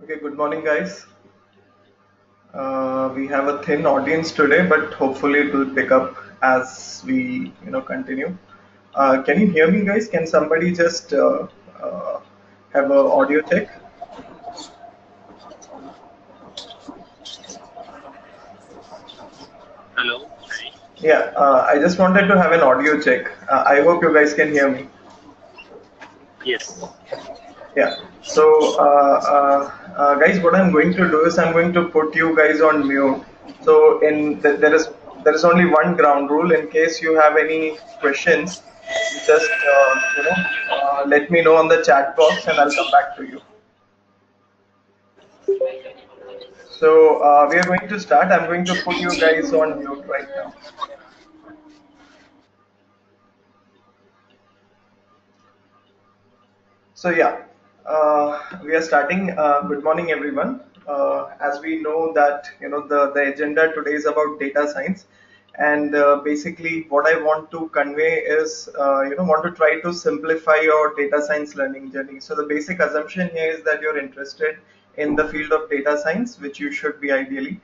Okay, good morning, guys. We have a thin audience today, but hopefully it will pick up as we, continue. Can you hear me, guys? Can somebody just have a audio check? Hello. Yeah, I just wanted to have an audio check. I hope you guys can hear me. Yes. Yeah. So, guys, what I'm going to do is I'm going to put you guys on mute. So, there is only one ground rule. In case you have any questions, you just let me know on the chat box, and I'll come back to you. So, we are going to start. I'm going to put you guys on mute right now. So yeah, we are starting. Good morning, everyone. As we know that the agenda today is about data science, and basically what I want to convey is want to try to simplify your data science learning journey. So the basic assumption here is that you're interested in the field of data science, which you should be ideally,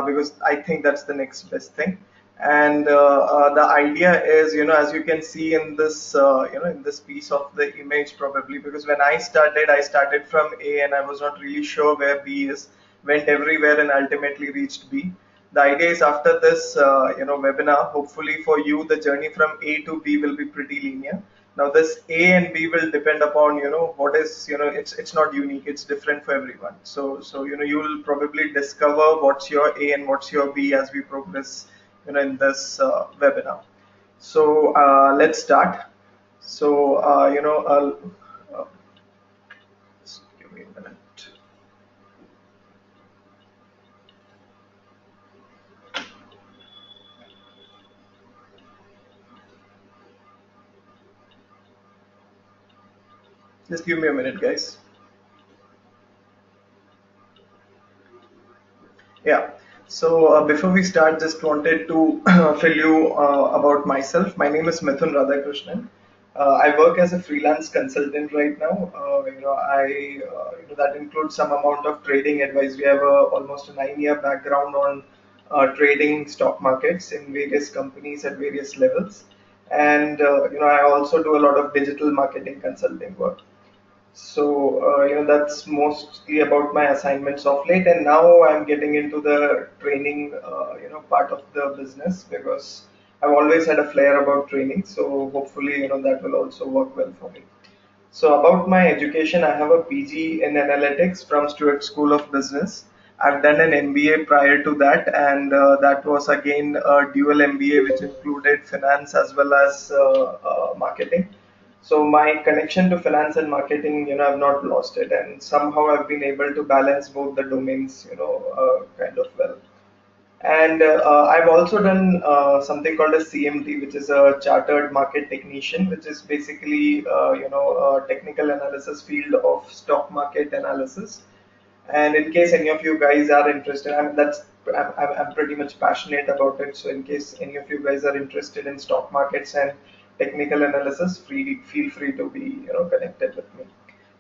because I think that's the next best thing. And the idea is, as you can see in this in this piece of the image, probably because when I started from A and I was not really sure where B is, went everywhere and ultimately reached B. The idea is, after this webinar, hopefully for you the journey from A to B will be pretty linear. Now this A and B will depend upon what is, it's not unique, it's different for everyone. So you will probably discover what's your A and what's your B as we progress in this webinar. So let's start. So just give me a minute. Just give me a minute, guys. Yeah. So before we start, just wanted to fill you about myself. My name is Mithun Radhakrishnan. I work as a freelance consultant right now. That includes some amount of trading advice. We have almost a 9-year background on trading stock markets in various companies at various levels, and I also do a lot of digital marketing consulting work. So that's mostly about my assignments of late, and now I'm getting into the training part of the business because I've always had a flair about training. So hopefully that will also work well for me. So about my education, I have a PG in analytics from Stewart School of Business. I've done an MBA prior to that, and that was again a dual MBA, which included finance as well as marketing. So my connection to finance and marketing, I've not lost it, and somehow I've been able to balance both the domains, kind of well. And I've also done something called a CMT, which is a Chartered Market Technician, which is basically a technical analysis field of stock market analysis. And in case any of you guys are interested, I'm pretty much passionate about it. So in case any of you guys are interested in stock markets and technical analysis, feel free to be connected with me.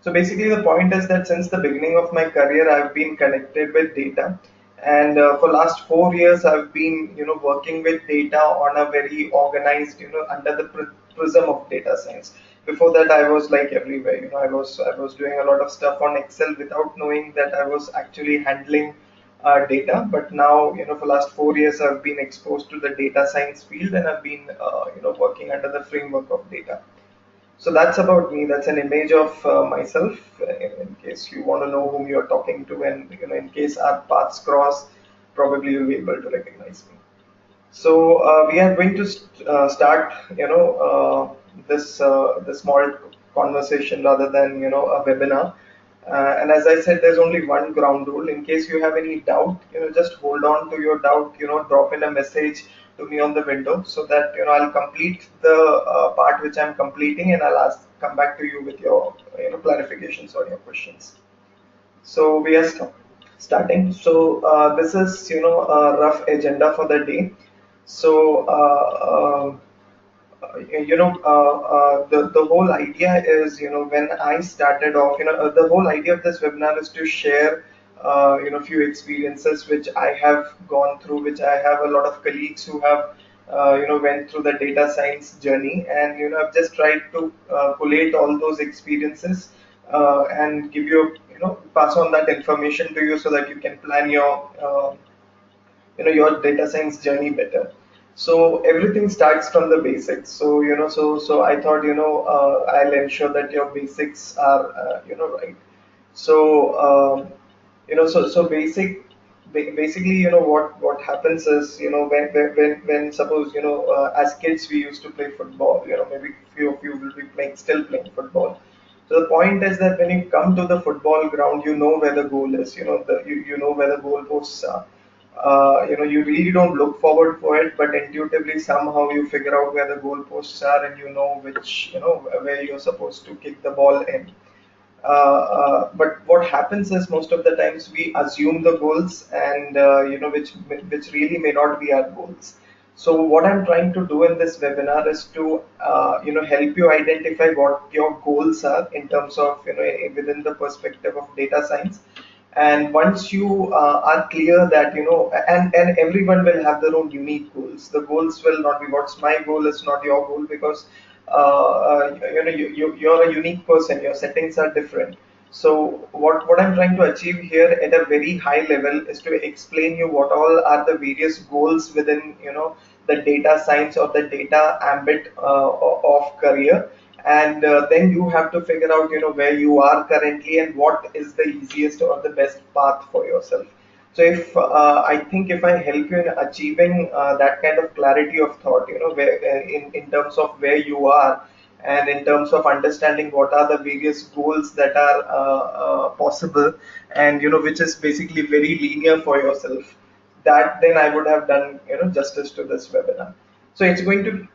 So basically, the point is that since the beginning of my career, I've been connected with data, and for last 4 years, I've been working with data on a very organized, under the prism of data science. Before that, I was like everywhere. I was doing a lot of stuff on Excel without knowing that I was actually handling data. But now, for last 4 years, I've been exposed to the data science field, and I've been working under the framework of data. So that's about me. That's an image of myself. In case you want to know whom you're talking to, and in case our paths cross, probably you'll be able to recognize me. So we are going to start, this small conversation rather than a webinar. And as I said, there's only one ground rule. In case you have any doubt, just hold on to your doubt. Drop in a message to me on the window so that I'll complete the part which I'm completing, and come back to you with your clarifications on your questions. So we are starting. So this is a rough agenda for the day. So the whole idea is, when I started off, the whole idea of this webinar is to share, few experiences which I have gone through, which I have a lot of colleagues who have, went through the data science journey, and I've just tried to collate all those experiences and give you, pass on that information to you so that you can plan your data science journey better. So everything starts from the basics. So I thought, I'll ensure that your basics are right. So so basically, what happens is, when suppose, as kids we used to play football. Maybe few of you will be playing, still playing football. So the point is that when you come to the football ground, you know where the goal is. You know where the goalposts are. You really don't look forward for it, but intuitively somehow you figure out where the goalposts are, and you know which, where you're supposed to kick the ball in. But what happens is, most of the times we assume the goals, and which really may not be our goals. So what I'm trying to do in this webinar is to help you identify what your goals are in terms of, within the perspective of data science. And once you are clear that, and everyone will have their own unique goals. The goals will not be, what's my goal is not your goal, because you're a unique person, your settings are different. So what I'm trying to achieve here at a very high level is to explain you what all are the various goals within, the data science or the data ambit of career. And then you have to figure out, where you are currently and what is the easiest or the best path for yourself. So if I think if I help you in achieving that kind of clarity of thought, where in terms of where you are, and in terms of understanding what are the various goals that are possible, and which is basically very linear for yourself, that then I would have done, justice to this webinar. So it's going to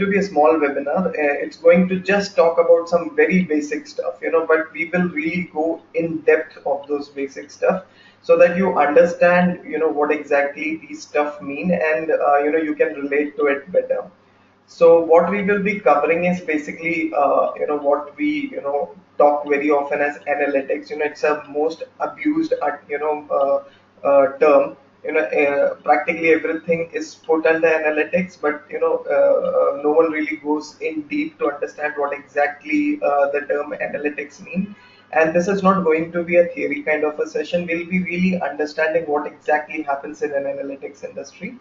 be a small webinar. It's going to just talk about some very basic stuff, but we will really go in depth of those basic stuff, so that you understand, what exactly these stuff mean, and you can relate to it better. So what we will be covering is basically, what we, talk very often as analytics. It's a most abused, term. Practically everything is put under analytics, but no one really goes in deep to understand what exactly the term analytics mean. And this is not going to be a theory kind of a session. We'll be really understanding what exactly happens in an analytics industry.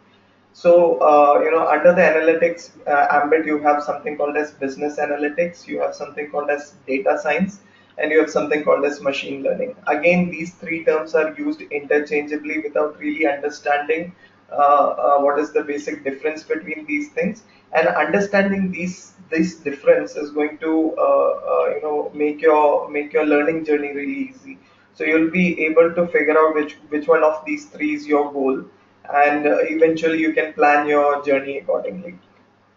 So, under the analytics ambit, you have something called as business analytics, you have something called as data science, and you have something called as machine learning. Again, these three terms are used interchangeably without really understanding what is the basic difference between these things. And understanding this difference is going to, make your learning journey really easy. So you'll be able to figure out which one of these three is your goal, and eventually you can plan your journey accordingly.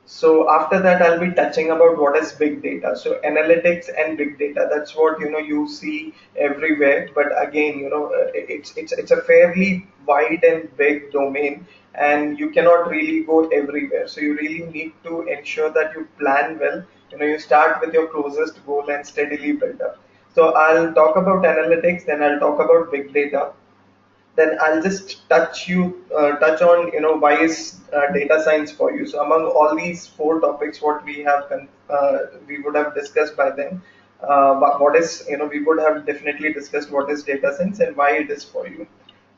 So after that, I'll be touching about what is big data. So analytics and big data, that's what, you see everywhere. But again, it's a fairly wide and big domain, and you cannot really go everywhere. So you really need to ensure that you plan well. You start with your closest goal and steadily build up. So I'll talk about analytics, then I'll talk about big data, then I'll just touch on, why is data science for you. So among all these four topics, what we would have discussed by then, but what is, we would have definitely discussed what is data science and why it is for you.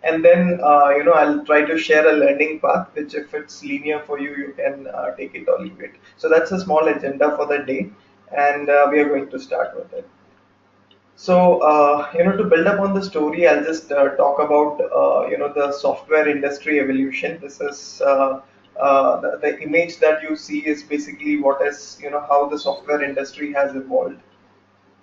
And then I'll try to share a learning path, which if it's linear for you, you can take it or leave it. So that's a small agenda for the day, and we are going to start with it. So, to build up on the story, I'll just talk about, the software industry evolution. This is the image that you see is basically what is, how the software industry has evolved.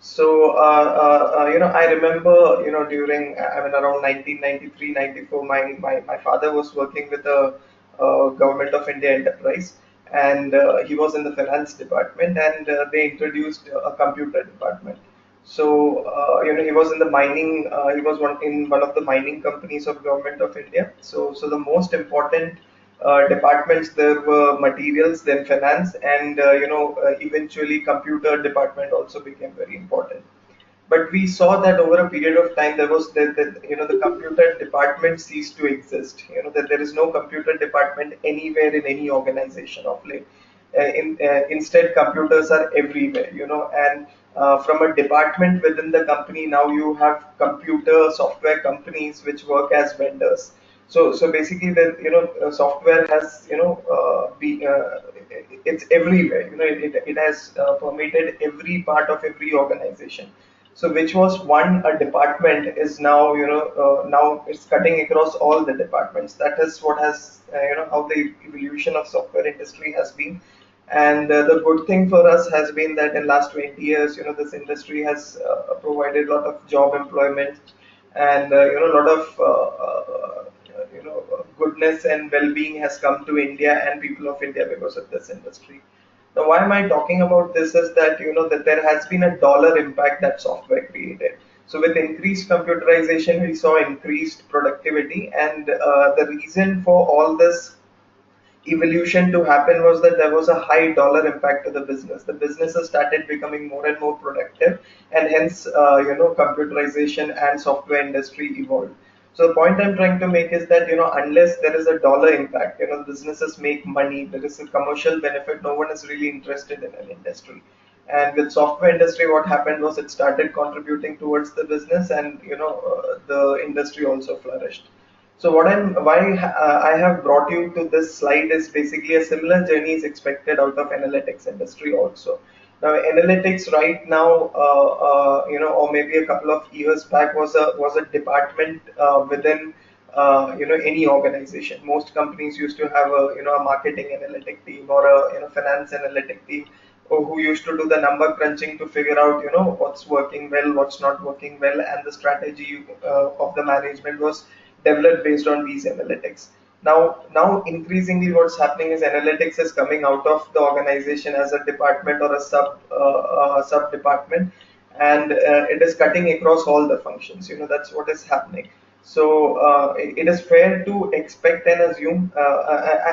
So, I remember, during, I mean, around 1993, 94, my father was working with a, government of India enterprise, and he was in the finance department, and they introduced a computer department. So, he was in the mining, he was in one of the mining companies of government of India. So the most important departments. There were materials, then finance, and eventually computer department also became very important. But we saw that over a period of time there was the computer department ceased to exist. That there is no computer department anywhere in any organization of late. Instead, computers are everywhere. And from a department within the company, now you have computer software companies which work as vendors. So basically, the software has it's everywhere. It has permeated every part of every organization. So which was one a department is now now it's cutting across all the departments. That is what has how the evolution of software industry has been. And the good thing for us has been that in last 20 years, this industry has provided a lot of job employment, and a lot of goodness and well-being has come to India and people of India because of this industry. Now, why am I talking about this is that that there has been a dollar impact that software created. So with increased computerization, we saw increased productivity, and the reason for all this evolution to happen was that there was a high dollar impact to the business. The businesses started becoming more and more productive, and hence, computerization and software industry evolved. So the point I'm trying to make is that unless there is a dollar impact, businesses make money, there is a commercial benefit. No one is really interested in an industry. And with software industry, what happened was it started contributing towards the business, and the industry also flourished. So I have brought you to this slide is basically a similar journey is expected out of analytics industry also. Now analytics right now, or maybe a couple of years back was a department within any organization. Most companies used to have a a marketing analytic team or a finance analytic team who used to do the number crunching to figure out what's working well, what's not working well, and the strategy of the management was developed based on these analytics. Now increasingly what's happening is analytics is coming out of the organization as a department or a sub department, and it is cutting across all the functions. That's what is happening. So it is fair to expect and assume,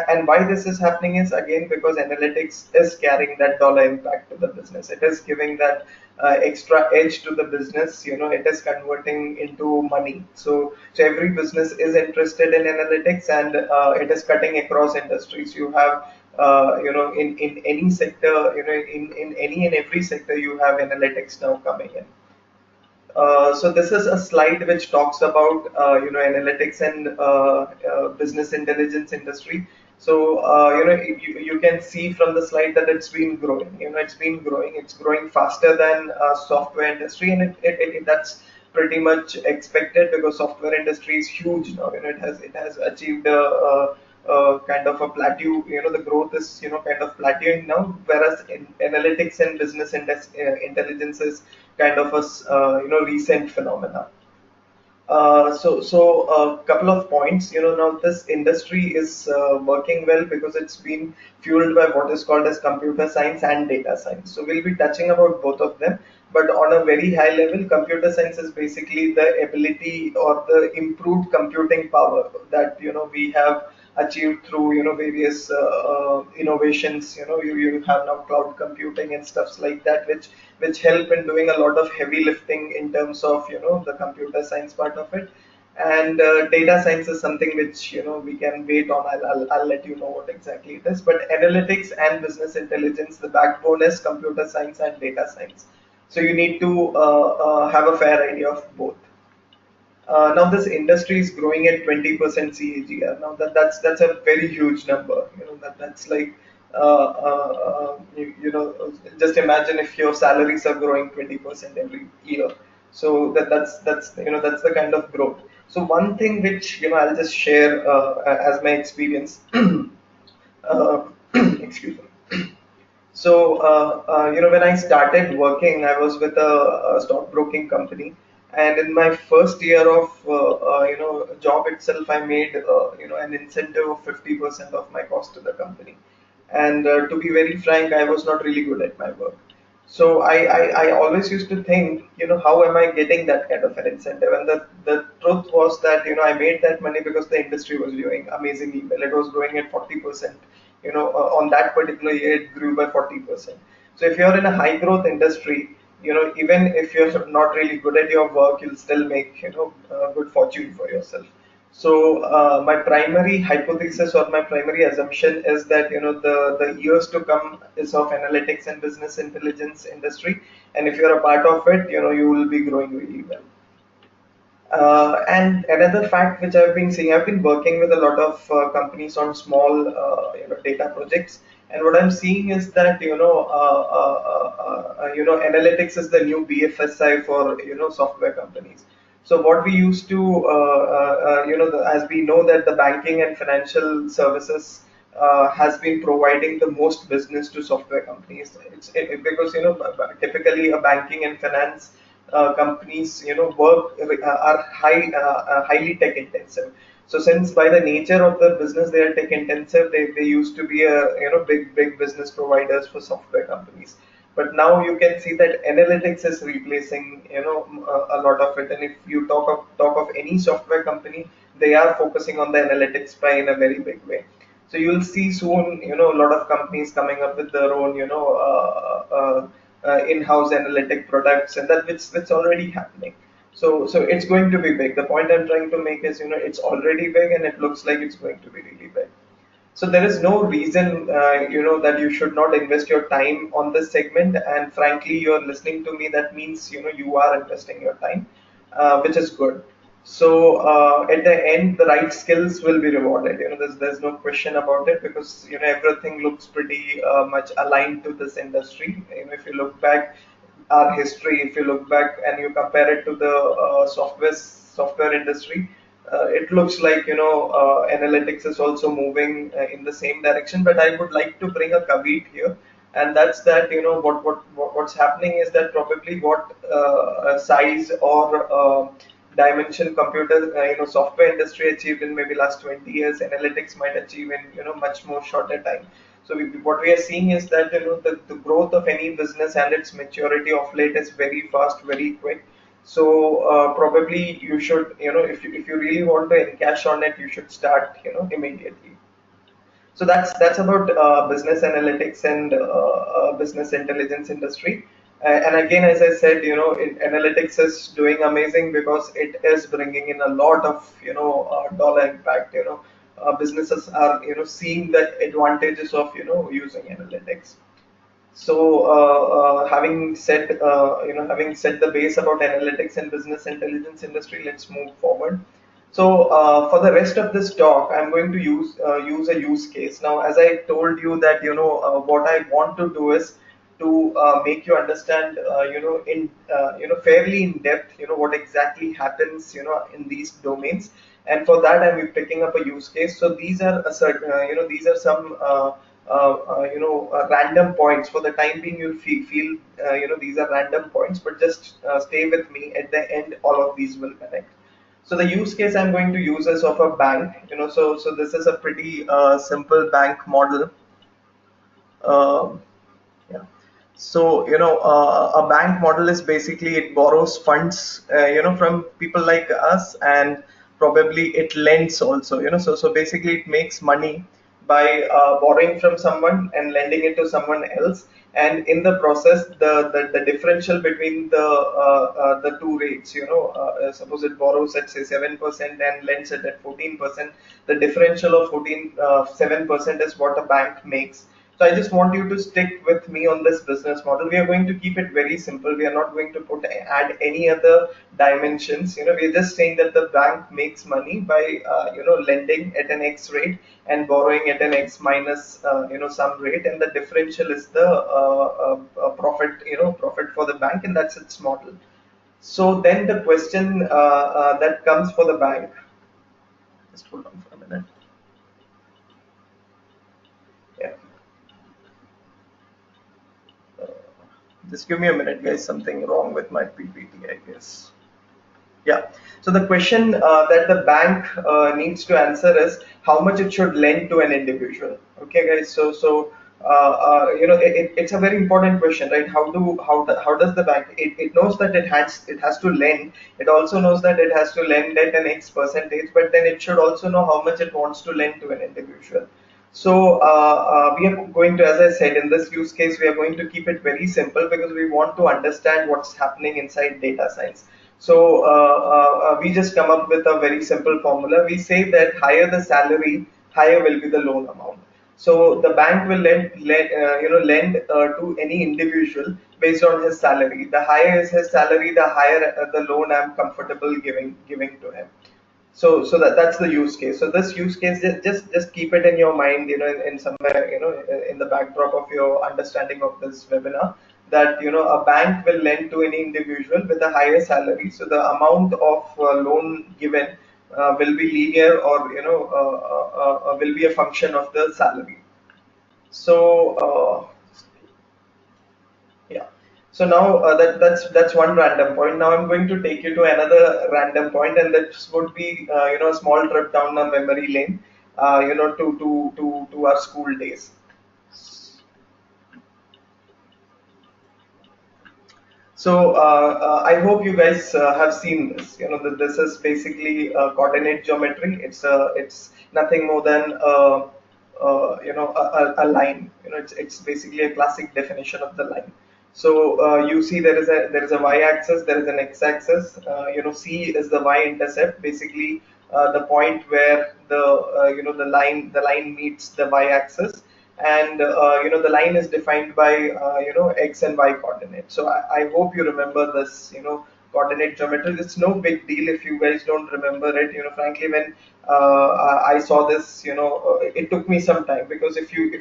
and why this is happening is again because analytics is carrying that dollar impact to the business. It is giving that extra edge to the business. It is converting into money. So every business is interested in analytics, and it is cutting across industries. You have in any sector, in any and every sector, you have analytics now coming in. So this is a slide which talks about analytics and business intelligence industry. So you can see from the slide that it's been growing. It's been growing. It's growing faster than software industry, and that's pretty much expected because software industry is huge now. It has achieved a kind of a plateau. The growth is kind of plateauing now, whereas in analytics and business intelligence is kind of a recent phenomena. So a couple of points. Now this industry is working well because it's been fueled by what is called as computer science and data science. So we'll be touching about both of them, but on a very high level, computer science is basically the ability or the improved computing power that we have achieved through various innovations. You have now cloud computing and stuffs like that, which help in doing a lot of heavy lifting in terms of the computer science part of it. And data science is something which we can wait on. I'll let you know what exactly it is. But analytics and business intelligence, the backbone is computer science and data science. So you need to have a fair idea of both. Now this industry is growing at 20% CAGR. Now that's a very huge number. That's like just imagine if your salaries are growing 20% every year. So that's the kind of growth. So one thing which I'll just share as my experience. Excuse me. So, when I started working, I was with a stockbroking company, and in my first year of job itself, I made an incentive of 50% of my cost to the company. And to be very frank, I was not really good at my work. So I always used to think, how am I getting that kind of an incentive? And the truth was that, I made that money because the industry was doing amazingly well. It was growing at 40%. On that particular year, it grew by 40%. So if you're in a high growth industry, even if you're not really good at your work, you'll still make, good fortune for yourself. So my primary hypothesis or my primary assumption is that the years to come is of analytics and business intelligence industry, and if you're a part of it, you will be growing really well. And another fact which I've been seeing, I've been working with a lot of companies on small, data projects, and what I'm seeing is that analytics is the new BFSI for software companies. So what we used to, as we know that the banking and financial services has been providing the most business to software companies. Because typically a banking and finance companies work are highly tech intensive. So since by the nature of the business they are tech intensive, they used to be a big business providers for software companies. But now you can see that analytics is replacing a lot of it. And if you talk of any software company, they are focusing on the analytics by in a very big way. So you'll see soon, a lot of companies coming up with their own, in-house analytic products, and that's already happening. So it's going to be big. The point I'm trying to make is, it's already big, and it looks like it's going to be really big. So there is no reason, that you should not invest your time on this segment. And frankly, you're listening to me. That means you are investing your time, which is good. So at the end, the right skills will be rewarded. There's no question about it, because everything looks pretty much aligned to this industry. If you look back our history, if you look back and you compare it to the software industry, it looks like analytics is also moving in the same direction. But I would like to bring a caveat here, and that's that what's happening is that probably what size or dimension computer software industry achieved in maybe last 20 years, analytics might achieve in much more shorter time. So what we are seeing is that the growth of any business and its maturity of late is very fast, very quick. So probably you should, if you really want to encash on it, you should start immediately. So that's about business analytics and business intelligence industry. And again, as I said, analytics is doing amazing because it is bringing in a lot of dollar impact. Businesses are seeing the advantages of using analytics. So, having said the base about analytics and business intelligence industry, let's move forward. So, for the rest of this talk, I'm going to use a use case. Now, as I told you that what I want to do is to make you understand, in fairly in depth, what exactly happens, in these domains. And for that, I'm picking up a use case. So these are a certain, these are some random points. For the time being, you'll feel these are random points, but just stay with me. At the end, all of these will connect. So the use case I'm going to use is of a bank. So this is a pretty simple bank model. Um yeah. So, a bank model is basically it borrows funds, from people like us, and probably it lends also, So basically, it makes money by borrowing from someone and lending it to someone else. And in the process, the differential between the two rates, suppose it borrows at say 7% and lends it at 14%. The differential of 7% is what a bank makes. So I just want you to stick with me on this business model. We are going to keep it very simple. We are not going to add any other dimensions. We're just saying that the bank makes money by lending at an X rate and borrowing at an X minus some rate, and the differential is the profit, profit for the bank, and that's its model. So then the question that comes for the bank. Just hold on for a minute. Yeah. Just give me a minute, guys. Something wrong with my PPT, I guess. Yeah. So the question that the bank needs to answer is how much it should lend to an individual. Okay, guys. So it's a very important question, right? How does the bank, it knows that it has to lend. It also knows that it has to lend at an X percentage, but then it should also know how much it wants to lend to an individual. So we are going to, as I said, in this use case, we are going to keep it very simple because we want to understand what's happening inside data science. So we just come up with a very simple formula. We say that higher the salary, higher will be the loan amount. So the bank will lend to any individual based on his salary. The higher is his salary, the higher the loan I'm comfortable giving to him. So that's the use case. So this use case, just keep it in your mind, in somewhere, in the backdrop of your understanding of this webinar, that a bank will lend to any individual with a higher salary. So the amount of loan given will be linear, or will be a function of the salary. So yeah. So now that's one random point. Now I'm going to take you to another random point, and that would be a small trip down a memory lane, to our school days. So I hope you guys have seen this. That this is basically coordinate geometry. It's nothing more than a line. It's basically a classic definition of the line. So you see there is a y-axis, there is an x-axis. C is the y-intercept, basically the point where the line meets the y-axis, and the line is defined by x and y coordinates. So I hope you remember this coordinate geometry. It's no big deal if you guys don't remember it. Frankly, when I saw this, it took me some time, because if you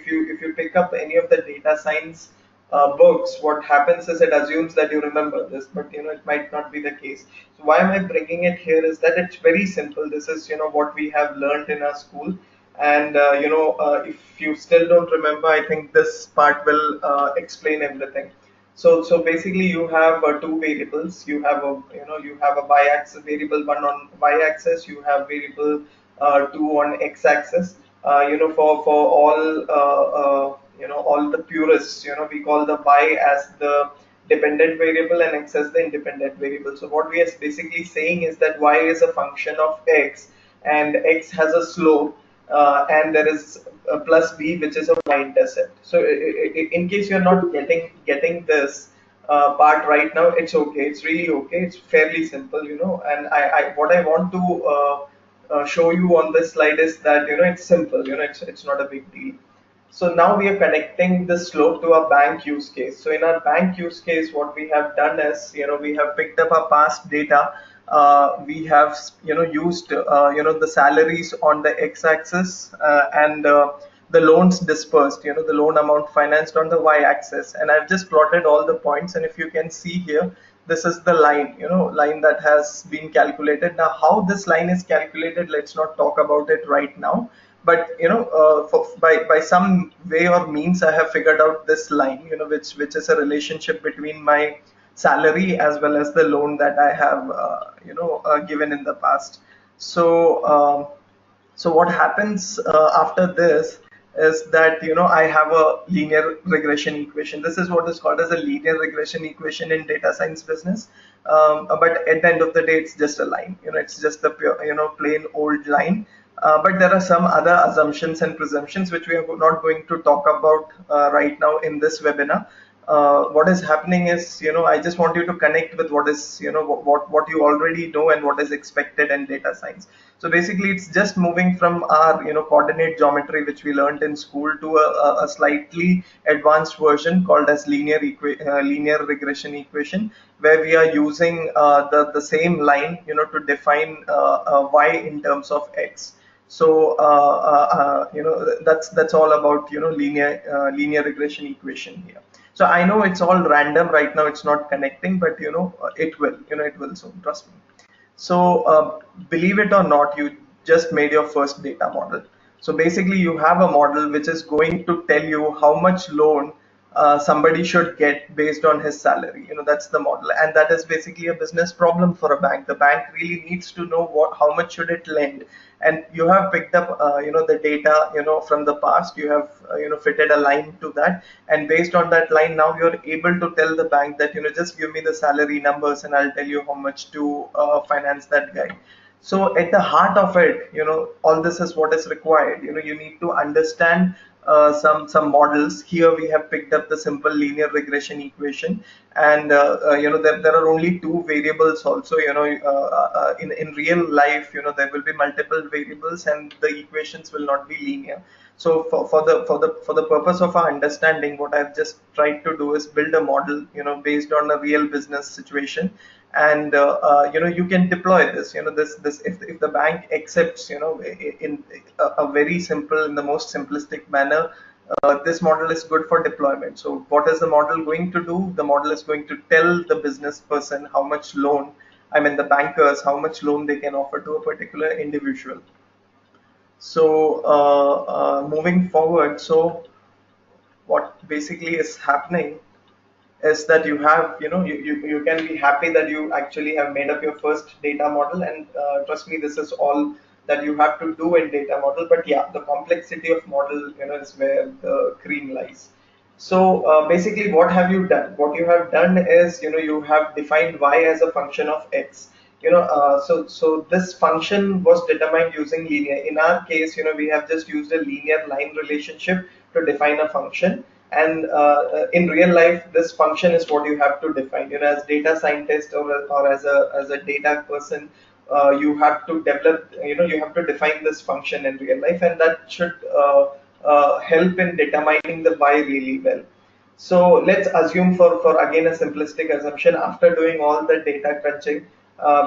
pick up any of the data science books, what happens is it assumes that you remember this, but it might not be the case. So why am I bringing it here is that it's very simple. This is what we have learned in our school, and if you still don't remember, I think this part will explain everything. So basically, you have two variables. You have a y-axis variable one on y-axis. You have variable two on x-axis. For all the purists, we call the y as the dependent variable and x as the independent variable. So what we are basically saying is that y is a function of x, and x has a slope, and there is a plus b, which is a y-intercept. So in case you're not getting this part right now, it's okay. It's really okay. It's fairly simple, and I what I want to show you on this slide is that it's simple. It's not a big deal. So now we are connecting the slope to our bank use case. So in our bank use case, what we have done is, we have picked up our past data. We have, used, the salaries on the x-axis, and the loans dispersed, the loan amount financed on the y-axis. And I've just plotted all the points. And if you can see here, this is the line, line that has been calculated. Now, how this line is calculated, let's not talk about it right now, but by some way or means, I have figured out this line, which is a relationship between my salary as well as the loan that I have given in the past. So um, so what happens after this is that I have a linear regression equation. This is what is called as a linear regression equation in data science business. But at the end of the day, it's just a line. It's just the pure, plain old line. But there are some other assumptions and presumptions which we are not going to talk about right now in this webinar. What is happening is, I just want you to connect with what is, what you already know and what is expected in data science. So basically, it's just moving from our, coordinate geometry, which we learned in school, to a slightly advanced version called as linear regression equation, where we are using the same line, to define y in terms of x. So that's all about linear regression equation here. So I know it's all random right now, it's not connecting, but it will soon, trust me. So believe it or not, you just made your first data model. So basically, you have a model which is going to tell you how much loan somebody should get based on his salary. That's the model, and that is basically a business problem for a bank. The bank really needs to know how much should it lend, and you have picked up the data from the past. You have fitted a line to that, and based on that line, now you're able to tell the bank that just give me the salary numbers and I'll tell you how much to finance that guy. So at the heart of it, all this is what is required. You need to understand some models. Here we have picked up the simple linear regression equation, and there are only two variables also. In real life, there will be multiple variables, and the equations will not be linear. So for the purpose of our understanding, what I've just tried to do is build a model, based on a real business situation, and you can deploy this. This if the bank accepts, in a very simple, in the most simplistic manner, this model is good for deployment. So what is the model going to do? The model is going to tell the business person how much loan, I mean the bankers, how much loan they can offer to a particular individual. So moving forward, so what basically is happening is that you can be happy that you actually have made up your first data model, and trust me, this is all that you have to do in data model. But yeah, the complexity of model is where the cream lies. So basically, what have you done? What you have done is, you have defined y as a function of x. So this function was determined using linear. In our case, we have just used a linear line relationship to define a function. And in real life, this function is what you have to define. As data scientist, or as a data person, you have to develop. You have to define this function in real life, and that should help in determining the y really well. So let's assume, for again a simplistic assumption, after doing all the data crunching,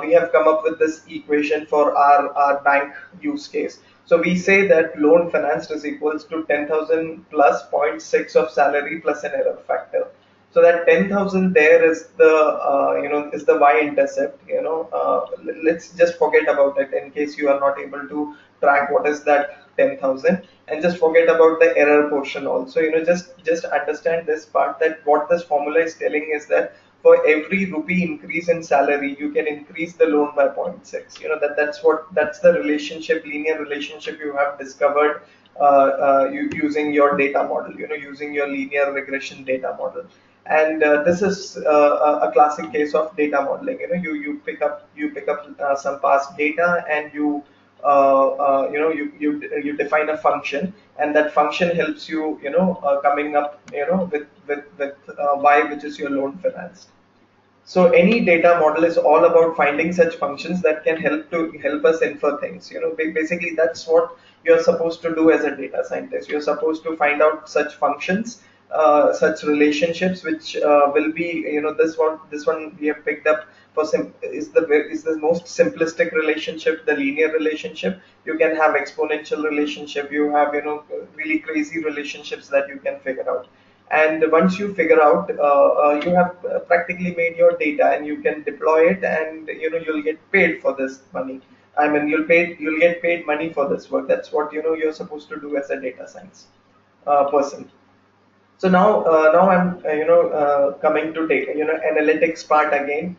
we have come up with this equation for our bank use case. So we say that loan financed is equals to 10,000 plus zero point 0.6 of salary plus an error factor. So that 10,000 there is the is the y-intercept. Let's just forget about it in case you are not able to track what is that 10,000, and just forget about the error portion also. Just understand this part, that what this formula is telling is that for every rupee increase in salary, you can increase the loan by zero point 0.6. That's the relationship, linear relationship you have discovered using your data model, using your linear regression data model. And this is a classic case of data modeling. You pick up some past data, and you define a function, and that function helps you, coming up, with y, which is your loan finance. So any data model is all about finding such functions that can help us infer things. Basically that's what you're supposed to do as a data scientist. You're supposed to find out such functions, such relationships, which will be, this one we have picked up for is the most simplistic relationship, the linear relationship. You can have exponential relationship. You have, really crazy relationships that you can figure out. And once you figure out, you have practically made your data, and you can deploy it, and you'll get paid for this money. I mean, you'll get paid money for this work. That's what you're supposed to do as a data science person. So now I'm coming to data, analytics part again.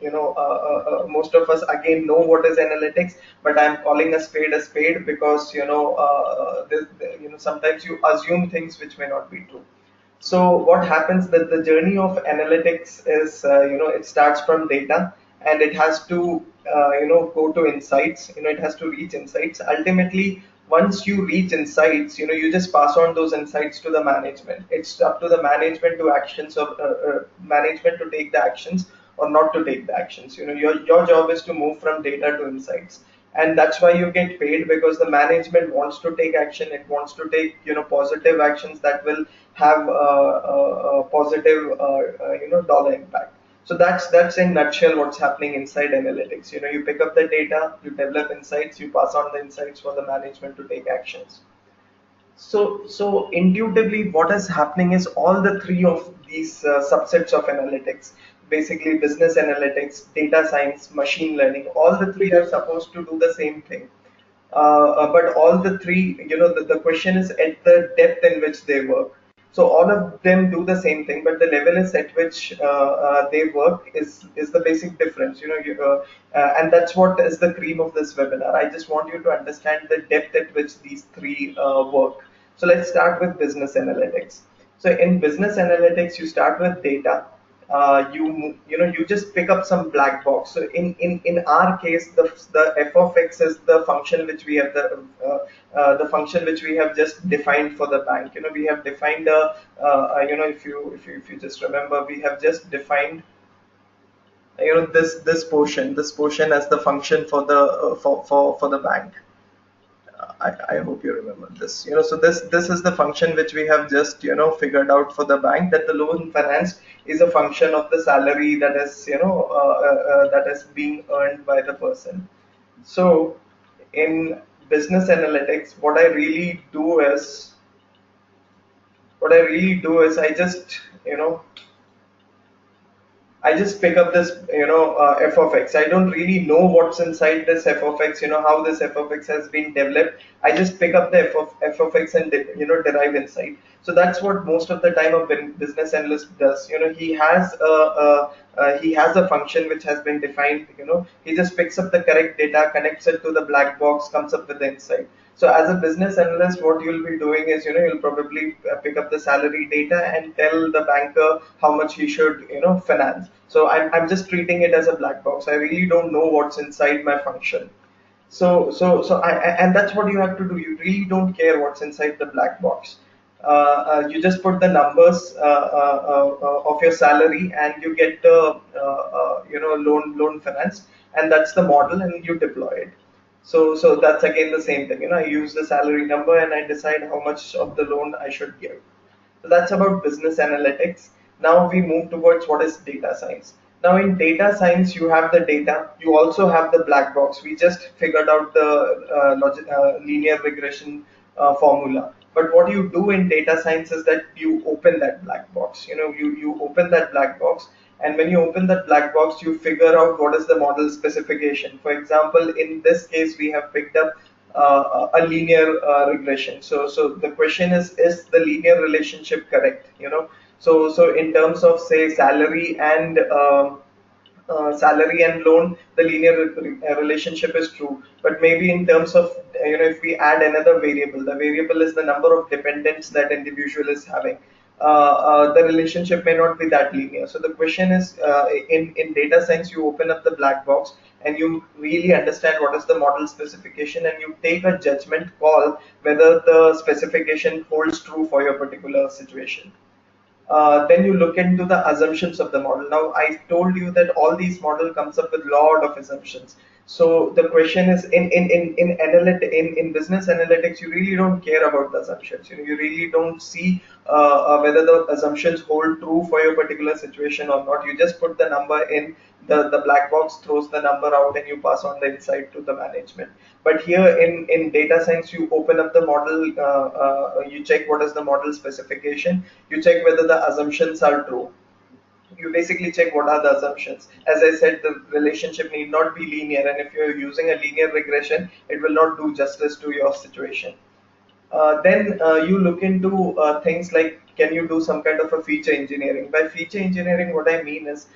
Most of us again know what is analytics, but I'm calling a spade because sometimes you assume things which may not be true. So what happens, that the journey of analytics is, it starts from data, and it has to, go to insights. It has to reach insights. Ultimately, once you reach insights, you just pass on those insights to the management. It's up to the management to actions, or management to take the actions or not to take the actions. Your job is to move from data to insights, and that's why you get paid, because the management wants to take action. It wants to take, positive actions that will have a positive dollar impact. So that's in nutshell what's happening inside analytics. You pick up the data, you develop insights, you pass on the insights for the management to take actions. So intuitively, what is happening is all the three of these subsets of analytics, basically business analytics, data science, machine learning, all the three are supposed to do the same thing. But all the three, the question is at the depth in which they work. So all of them do the same thing, but the level is at which they work is the basic difference. And that's what is the cream of this webinar. I just want you to understand the depth at which these three work. So let's start with business analytics. So in business analytics, you start with data. You just pick up some black box. So in our case, the f of x is the function which we have the function which we have just defined for the bank. We have defined a if you just remember, we have just defined this portion as the function for the for the bank. I hope you remember this. So this is the function which we have just figured out for the bank, that the loan finance is a function of the salary that is that is being earned by the person. So in business analytics, what I really do is I just pick up this, f of x. I don't really know what's inside this f of x, how this f of x has been developed. I just pick up the f of x and derive inside. So that's what most of the time a business analyst does. He has a function which has been defined. He just picks up the correct data, connects it to the black box, comes up with the insight. So as a business analyst, what you'll be doing is, you'll probably pick up the salary data and tell the banker how much he should, finance. So I'm just treating it as a black box. I really don't know what's inside my function. And that's what you have to do. You really don't care what's inside the black box. You just put the numbers of your salary, and you get the loan finance, and that's the model, and you deploy it. So that's again the same thing. I use the salary number and I decide how much of the loan I should give. So that's about business analytics. Now we move towards what is data science. Now in data science, you have the data. You also have the black box. We just figured out the linear regression formula. But what you do in data science is that you open that black box. You open that black box, and when you open that black box, you figure out what is the model specification. For example, in this case, we have picked up a linear regression. So the question is the linear relationship correct? So in terms of, say, salary and loan, the linear relationship is true. But maybe in terms of, if we add another variable, the variable is the number of dependents that individual is having. The relationship may not be that linear. So the question is, in data science, you open up the black box and you really understand what is the model specification, and you take a judgment call whether the specification holds true for your particular situation. Then you look into the assumptions of the model. Now, I told you that all these model comes up with lot of assumptions. So the question is, in business analytics, you really don't care about the assumptions. You really don't see whether the assumptions hold true for your particular situation or not. You just put the number in, the black box throws the number out, and you pass on the insight to the management. But here in data science, you open up the model, you check what is the model specification, you check whether the assumptions are true. You basically check what are the assumptions. As I said, the relationship need not be linear, and if you're using a linear regression, it will not do justice to your situation. Then you look into things like, can you do some kind of a feature engineering? By feature engineering, what I mean is,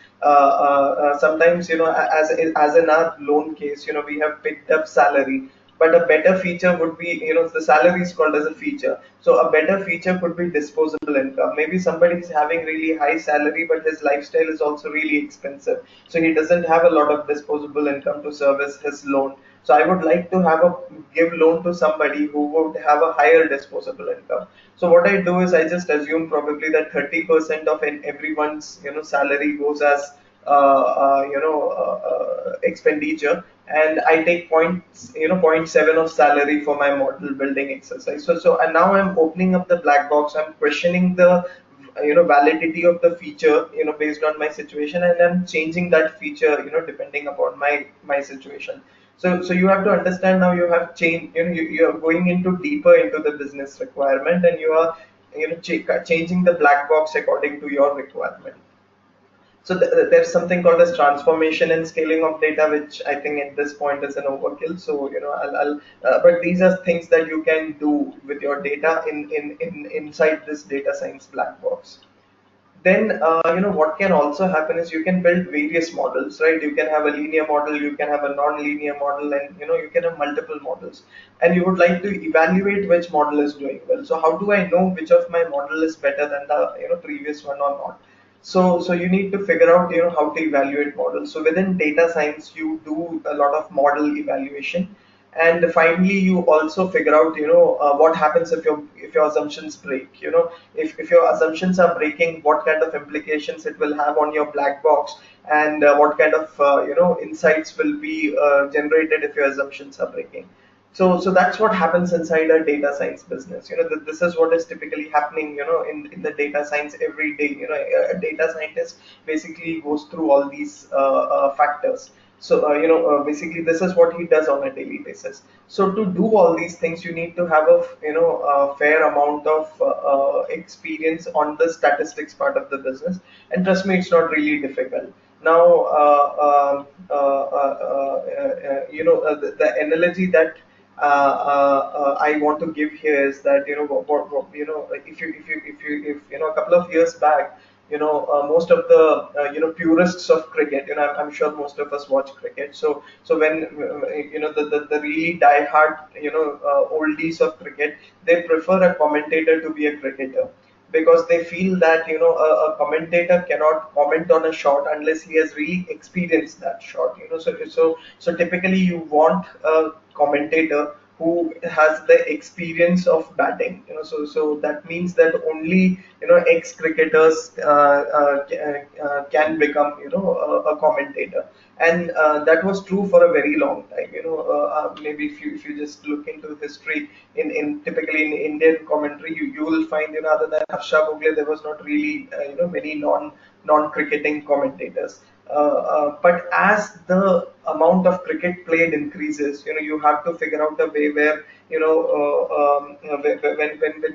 sometimes, as in our loan case, we have picked up salary, but a better feature would be, the salary is called as a feature. So a better feature could be disposable income. Maybe somebody is having really high salary, but his lifestyle is also really expensive. So he doesn't have a lot of disposable income to service his loan. So I would like to give loan to somebody who would have a higher disposable income. So what I do is I just assume probably that 30% of everyone's salary goes as expenditure, and I take point 0.7 of salary for my model building exercise. And now I'm opening up the black box. I'm questioning the validity of the feature based on my situation, and I'm changing that feature depending upon my situation. So you have to understand, now you have changed, you are going into deeper into the business requirement, and you are changing the black box according to your requirement. So there's something called as transformation and scaling of data, which I think at this point is an overkill. So but these are things that you can do with your data in inside this data science black box. Then what can also happen is you can build various models, right? You can have a linear model, you can have a non-linear model, and you can have multiple models, and you would like to evaluate which model is doing well. So how do I know which of my model is better than the previous one or not? So you need to figure out how to evaluate models. So within data science you do a lot of model evaluation, and finally you also figure out what happens if your assumptions break. If your assumptions are breaking, what kind of implications it will have on your black box, and what kind of insights will be generated if your assumptions are breaking. So that's what happens inside a data science business. This is what is typically happening in the data science every day. A data scientist basically goes through all these factors. So basically this is what he does on a daily basis. So to do all these things, you need to have a fair amount of experience on the statistics part of the business. And trust me, it's not really difficult. Now the analogy that I want to give here is that if a couple of years back, most of the purists of cricket, I'm sure most of us watch cricket. So when the really die-hard oldies of cricket, they prefer a commentator to be a cricketer, because they feel that a commentator cannot comment on a shot unless he has really experienced that shot. So typically you want a commentator who has the experience of batting. So that means that only ex cricketers can become a commentator. And that was true for a very long time. Maybe if you just look into history, in typically in Indian commentary, you will find other than Harsha Bhogle, there was not really many non cricketing commentators. But as the amount of cricket played increases, you have to figure out a way where when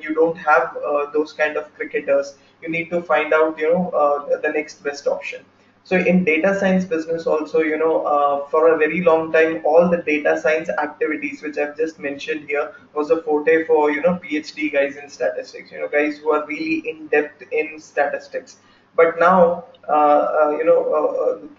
you don't have those kind of cricketers, you need to find out the next best option. So in data science business also, for a very long time, all the data science activities which I've just mentioned here was a forte for PhD guys in statistics, guys who are really in depth in statistics. But now,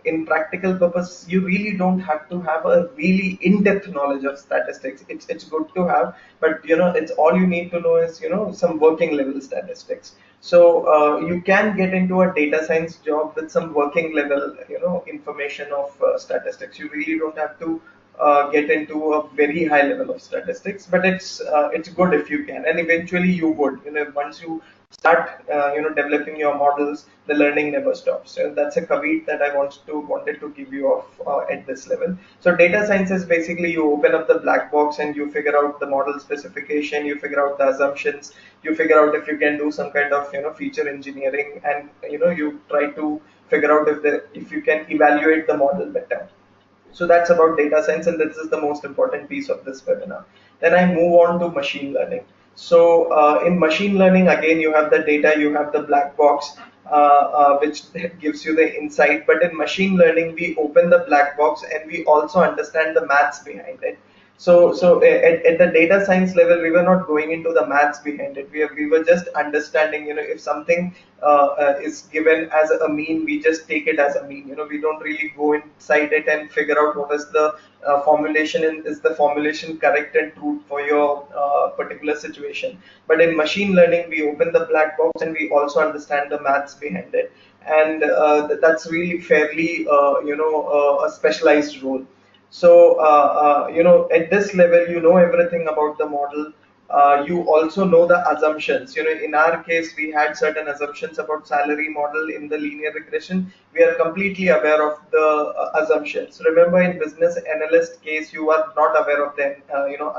in practical purpose, you really don't have to have a really in-depth knowledge of statistics. It's good to have, but it's all you need to know is some working level statistics. So you can get into a data science job with some working level information of statistics. You really don't have to get into a very high level of statistics, but it's good if you can, and eventually you would. Once you start developing your models, the learning never stops. So that's a caveat that I wanted to give you off at this level. So data science is basically you open up the black box and you figure out the model specification, you figure out the assumptions, you figure out if you can do some kind of feature engineering, and you try to figure out if you can evaluate the model better. So that's about data science, and this is the most important piece of this webinar. Then I move on to machine learning. So in machine learning, again, you have the data, you have the black box, which gives you the insight. But in machine learning, we open the black box and we also understand the maths behind it. So at the data science level, we were not going into the maths behind it. We were just understanding, if something is given as a mean, we just take it as a mean. We don't really go inside it and figure out what is the formulation, and is the formulation correct and true for your particular situation. But in machine learning, we open the black box and we also understand the maths behind it, and that's really fairly a specialized role. So at this level, you know everything about the model. You also know the assumptions. In our case, we had certain assumptions about salary model in the linear regression. We are completely aware of the assumptions. Remember, in business analyst case, you are not aware of the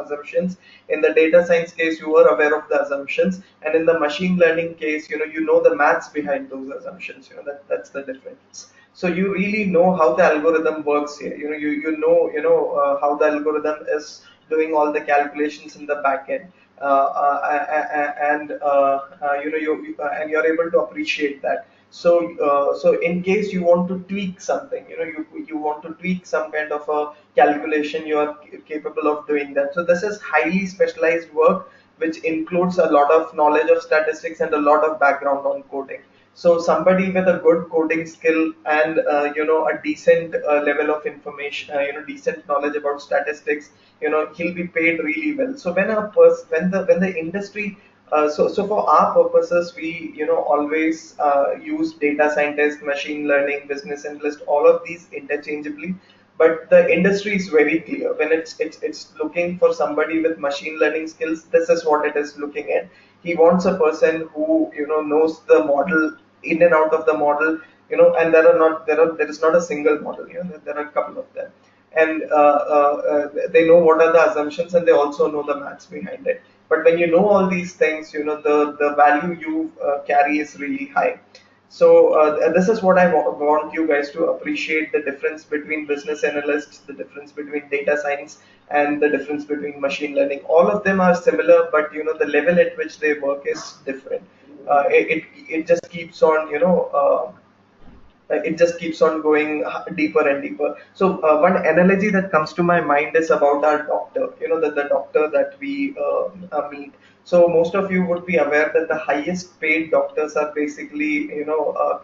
assumptions. In the data science case, you are aware of the assumptions, and in the machine learning case, you know the maths behind those assumptions. That's the difference. So you really know how the algorithm works here. How the algorithm is doing all the calculations in the back end, and and you're able to appreciate that. So in case you want to tweak something, you want to tweak some kind of a calculation, you are capable of doing that. So this is highly specialized work, which includes a lot of knowledge of statistics and a lot of background on coding. So somebody with a good coding skill and a decent level of information, decent knowledge about statistics, he'll be paid really well. So when the industry, so for our purposes, we always use data scientist, machine learning, business analyst, all of these interchangeably. But the industry is very clear when it's looking for somebody with machine learning skills. This is what it is looking at. He wants a person who knows the model in and out of the model, and there is not a single model. There are a couple of them, and they know what are the assumptions, and they also know the maths behind it. But when you know all these things, the value you carry is really high. So this is what I want you guys to appreciate: the difference between business analysts, the difference between data science, and the difference between machine learning. All of them are similar, but the level at which they work is different. It just keeps on it just keeps on going deeper and deeper. So one analogy that comes to my mind is about our doctor. The doctor that we meet. So most of you would be aware that the highest paid doctors are basically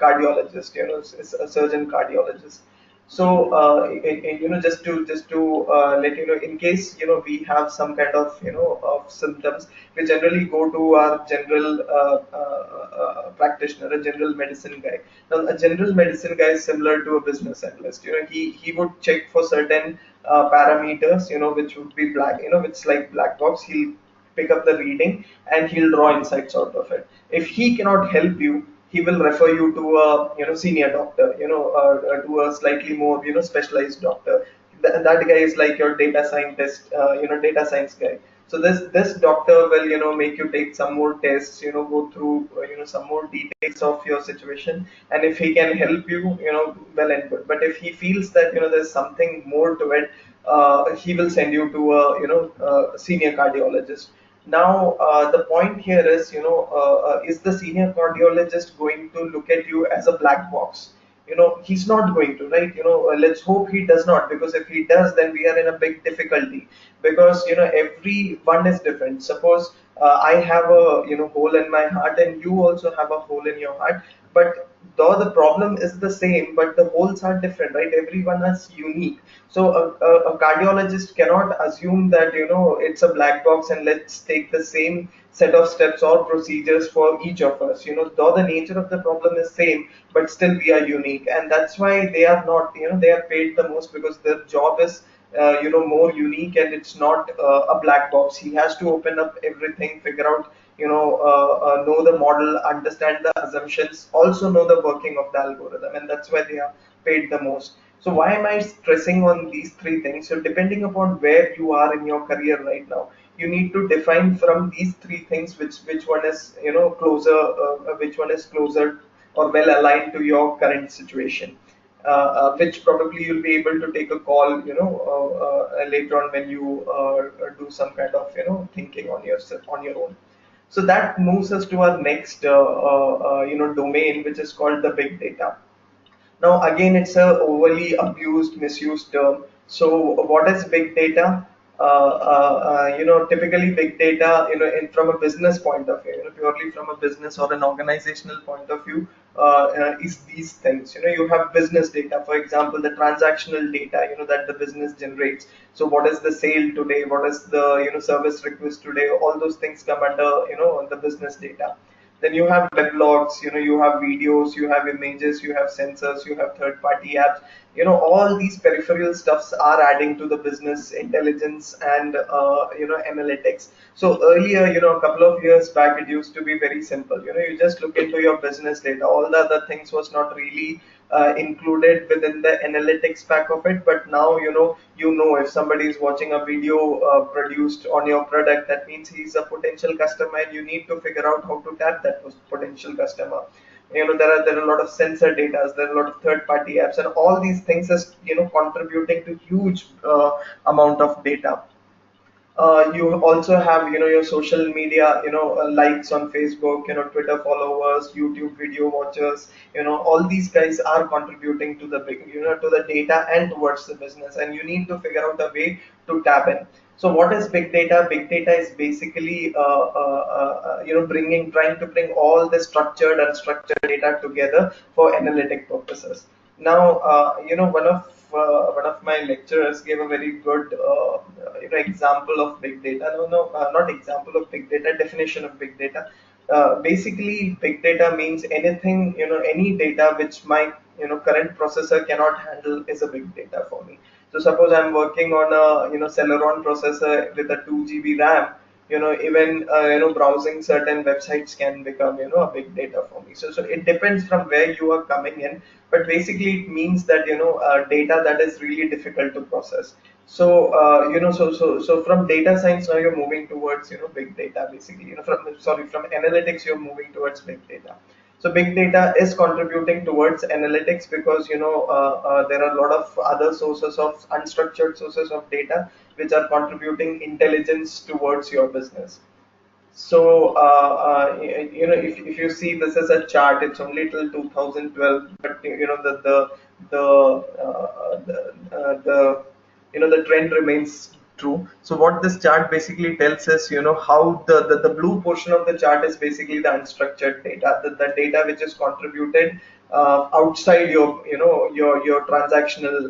cardiologists. A surgeon cardiologist. So just to let you know, in case we have some kind of of symptoms, we generally go to our general practitioner, a general medicine guy. Now, a general medicine guy is similar to a business analyst. He would check for certain parameters, which would be black, which like black box. He'll pick up the reading and he'll draw insights out of it. If he cannot help you, he will refer you to a senior doctor, to a slightly more specialized doctor. That guy is like your data scientist, data science guy. So this doctor will make you take some more tests, go through some more details of your situation, and if he can help you, well and good. But if he feels that there's something more to it, he will send you to a senior cardiologist. Now, the point here is, is the senior cardiologist going to look at you as a black box? He's not going to, right? Let's hope he does not, because if he does, then we are in a big difficulty, because everyone is different. Suppose I have a hole in my heart, and you also have a hole in your heart, but though the problem is the same, but the holes are different, right? Everyone is unique. So a cardiologist cannot assume that it's a black box and let's take the same set of steps or procedures for each of us. Though the nature of the problem is same, but still we are unique, and that's why they are not. They are paid the most, because their job is more unique, and it's not a black box. He has to open up everything, figure out know the model, understand the assumptions, also know the working of the algorithm, and that's why they are paid the most. So why am I stressing on these three things? So depending upon where you are in your career right now, you need to define from these three things which one is closer, which one is closer or well aligned to your current situation. Which probably you'll be able to take a call, later on when you do some kind of thinking on yourself on your own. So that moves us to our next domain, which is called the big data. Now, again, it's a overly abused, misused term. So, what is big data? Typically big data, from a business point of view, purely from a business or an organizational point of view, is these things. You have business data, for example, the transactional data, that the business generates. So, what is the sale today? What is the service request today? All those things come under the business data. Then you have weblogs, you have videos, you have images, you have sensors, you have third party apps. All these peripheral stuffs are adding to the business intelligence and analytics. So earlier, a couple of years back, it used to be very simple. You just look into your business data. All the other things was not really included within the analytics pack of it. But now if somebody is watching a video produced on your product, that means he's a potential customer, and you need to figure out how to tap that potential customer. There are a lot of sensor data, there are a lot of third party apps, and all these things is contributing to huge amount of data. You also have, your social media, likes on Facebook, Twitter followers, YouTube video watchers, all these guys are contributing to the big, to the data and towards the business, and you need to figure out a way to tap in. So what is big data? Big data is basically, trying to bring all the structured and unstructured data together for analytic purposes. Now, one of my lecturers gave a very good, example of big data. No, no, not example of big data. Definition of big data. Basically, big data means anything, any data which my, current processor cannot handle is a big data for me. So suppose I'm working on a, Celeron processor with a 2 GB RAM. Even, browsing certain websites can become, a big data for me. So it depends from where you are coming in, but basically it means that, data that is really difficult to process. So, so from data science now you're moving towards, big data. Basically, from analytics you're moving towards big data. So big data is contributing towards analytics because, there are a lot of other sources of unstructured sources of data which are contributing intelligence towards your business. So, if you see, this is a chart. It's only till 2012, but the trend remains true. So what this chart basically tells us, how the blue portion of the chart is basically the unstructured data, the data which is contributed outside your transactional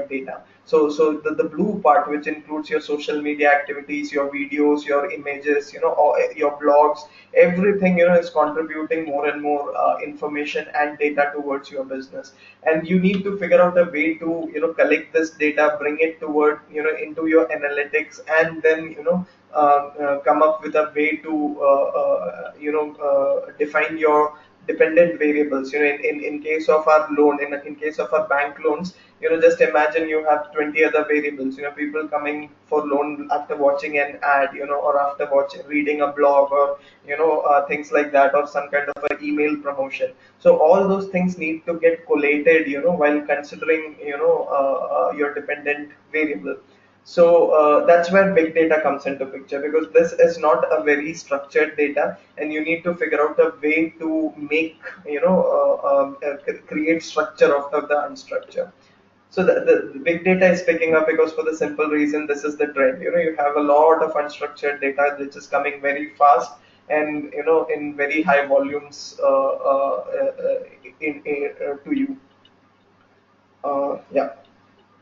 data. So the blue part, which includes your social media activities, your videos, your images, or your blogs, everything, is contributing more and more information and data towards your business. And you need to figure out a way to, collect this data, bring it toward, into your analytics, and then, come up with a way to, define your dependent variables. In case of our loan, in case of our bank loans, just imagine you have 20 other variables. People coming for loan after watching an ad, or after watching, reading a blog, or things like that, or some kind of a email promotion. So all those things need to get collated, while considering, your dependent variable. So that's where big data comes into picture, because this is not a very structured data, and you need to figure out a way to make, create structure out of the unstructured. So the big data is picking up because, for the simple reason, this is the trend. You have a lot of unstructured data which is coming very fast, and, in very high volumes, to you. Yeah.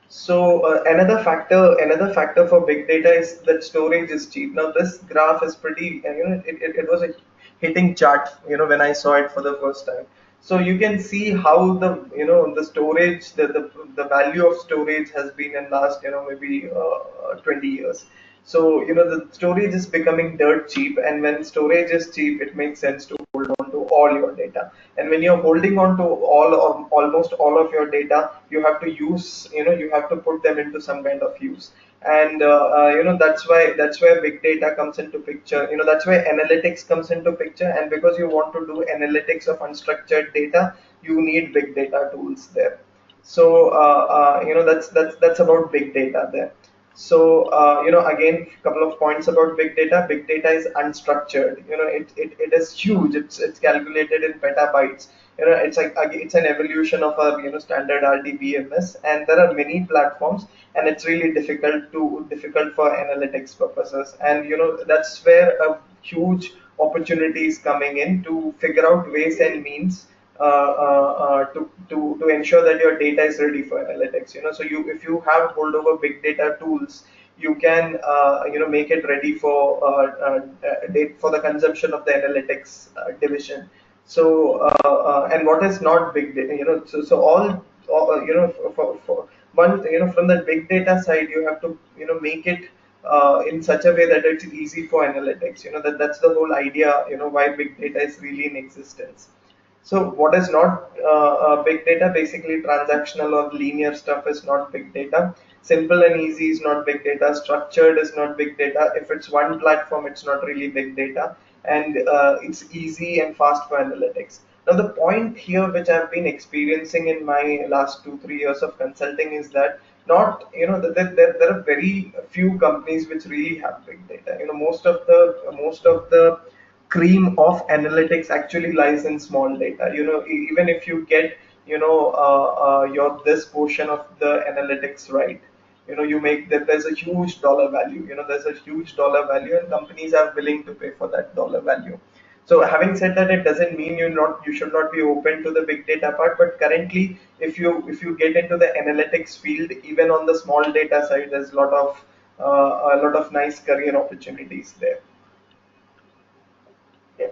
So another factor for big data is that storage is cheap. Now this graph is pretty, it was a hitting chart, when I saw it for the first time. So you can see how the storage, the value of storage has been in last, maybe 20 years. So, the storage is becoming dirt cheap, and when storage is cheap, it makes sense to hold on to all your data. And when you're holding on to all or almost all of your data, you have to use, you have to put them into some kind of use. And that's where big data comes into picture. That's where analytics comes into picture. And because you want to do analytics of unstructured data, you need big data tools there. So, that's about big data there. So, again, couple of points about big data. Big data is unstructured. It is huge. It's calculated in petabytes. It's like, it's an evolution of our, standard RDBMS, and there are many platforms, and it's really difficult for analytics purposes. And, that's where a huge opportunity is coming in, to figure out ways and means, to ensure that your data is ready for analytics. So if you have hold over big data tools, you can, make it ready for the consumption of the analytics division. So, and what is not big data? So all, for one, from the big data side, you have to, make it in such a way that it's easy for analytics. That's the whole idea. Why big data is really in existence. So what is not big data? Basically, transactional or linear stuff is not big data. Simple and easy is not big data. Structured is not big data. If it's one platform, it's not really big data, and it's easy and fast for analytics. Now, the point here, which I've been experiencing in my last 2 3 years of consulting, is that not, there are very few companies which really have big data. Most of the cream of analytics actually lies in small data. Even if you get, your this portion of the analytics right, you make that, there's a huge dollar value. There's a huge dollar value, and companies are willing to pay for that dollar value. So having said that, it doesn't mean you should not be open to the big data part. But currently, if you get into the analytics field, even on the small data side, there's a lot of nice career opportunities there. Yeah.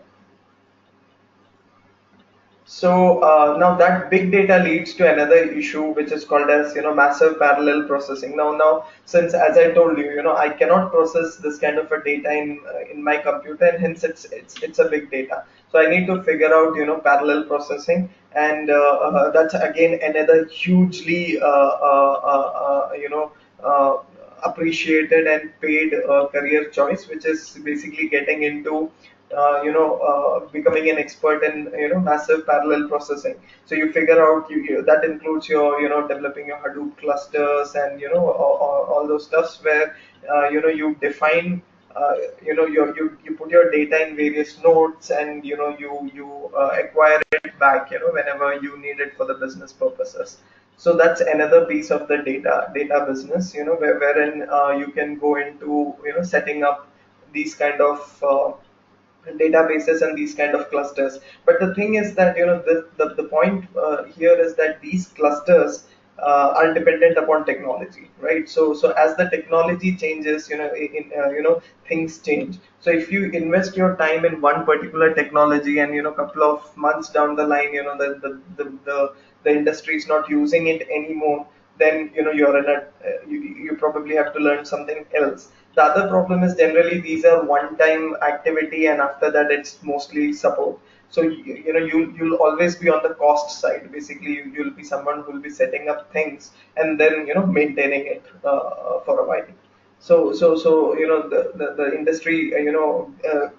So now that big data leads to another issue, which is called as, massive parallel processing. Now, since, as I told you, I cannot process this kind of a data in my computer, and hence it's a big data. So I need to figure out, parallel processing, and that's again another hugely appreciated and paid career choice, which is basically getting into becoming an expert in, massive parallel processing. So you figure out, that includes your, developing your Hadoop clusters, and all those stuffs where you define, you put your data in various nodes, and you acquire it back, whenever you need it for the business purposes. So that's another piece of the data business, wherein you can go into, setting up these kind of databases and these kind of clusters. But the thing is that, the point here is that these clusters are dependent upon technology, right? So as the technology changes, things change. So if you invest your time in one particular technology, and couple of months down the line, the industry is not using it anymore, then you're in a you probably have to learn something else. The other problem is, generally these are one time activity, and after that it's mostly support. So you'll always be on the cost side. Basically, you'll be someone who will be setting up things, and then maintaining it for a while. So the industry,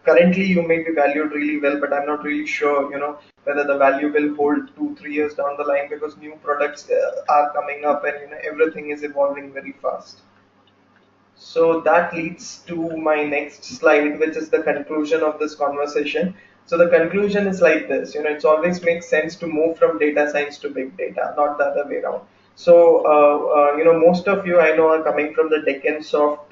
currently you may be valued really well, but I'm not really sure, whether the value will hold 2 3 years down the line, because new products are coming up, and everything is evolving very fast. So that leads to my next slide, which is the conclusion of this conversation. So the conclusion is like this: it's always makes sense to move from data science to big data, not the other way around. So most of you I know are coming from the Deccansoft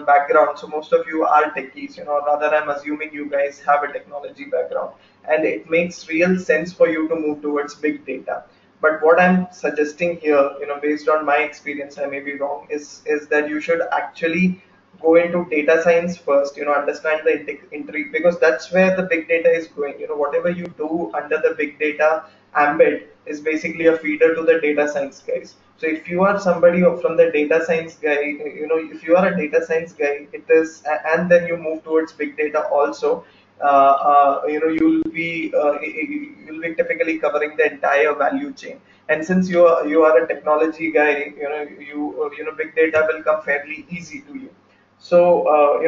background. So most of you are techies, rather I'm assuming you guys have a technology background, and it makes real sense for you to move towards big data. But what I'm suggesting here, based on my experience, I may be wrong, is that you should actually go into data science first. Understand the intrigue, because that's where the big data is going. Whatever you do under the big data ambit is basically a feeder to the data science guys. So if you are somebody from the data science guy, if you are a data science guy, and then you move towards big data also, you'll be typically covering the entire value chain. And since you are a technology guy, big data will come fairly easy to you. So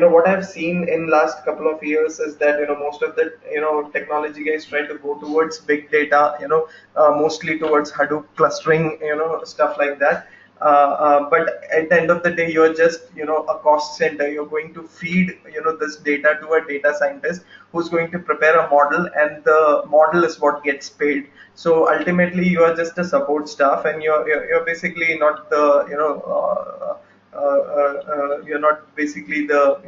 what I've seen in last couple of years is that most of the technology guys try to go towards big data, mostly towards Hadoop clustering, stuff like that. But at the end of the day, you're just a cost center. You're going to feed this data to a data scientist who's going to prepare a model, and the model is what gets paid. So ultimately, you are just a support staff, and you're basically not the you're not basically the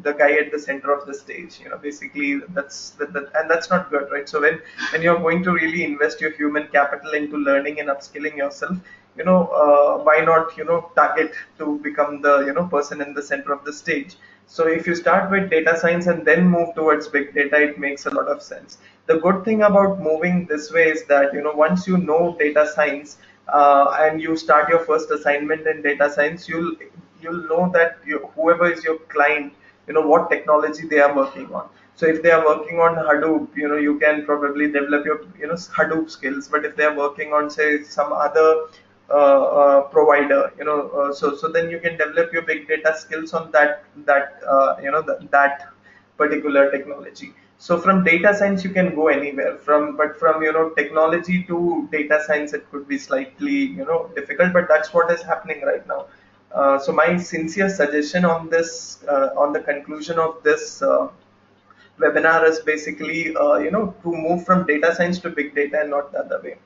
the guy at the center of the stage. Basically and that's not good, right? So when you're going to really invest your human capital into learning and upskilling yourself, why not target to become the person in the center of the stage. So if you start with data science and then move towards big data, it makes a lot of sense. The good thing about moving this way is that once you know data science, and you start your first assignment in data science, you'll know that whoever is your client, what technology they are working on. So if they are working on Hadoop, you can probably develop your Hadoop skills. But if they are working on, say, some other provider, so then you can develop your big data skills on that particular technology. So from data science you can go anywhere from, but from technology to data science it could be slightly difficult, but that's what is happening right now. So my sincere suggestion on this, on the conclusion of this webinar, is basically to move from data science to big data and not the other way.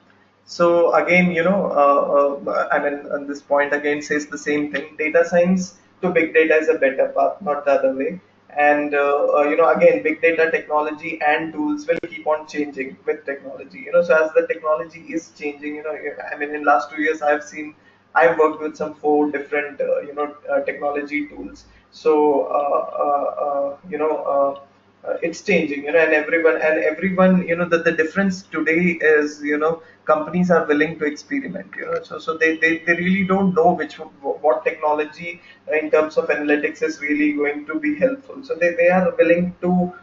So again, I mean, on this point again says the same thing. Data science to big data is a better path, not the other way. And again, big data technology and tools will keep on changing with technology. So as the technology is changing, I mean, in last 2 years, I've worked with some four different, technology tools. So it's changing, and everyone, that the difference today is, companies are willing to experiment, so they really don't know what technology in terms of analytics is really going to be helpful, so they are willing to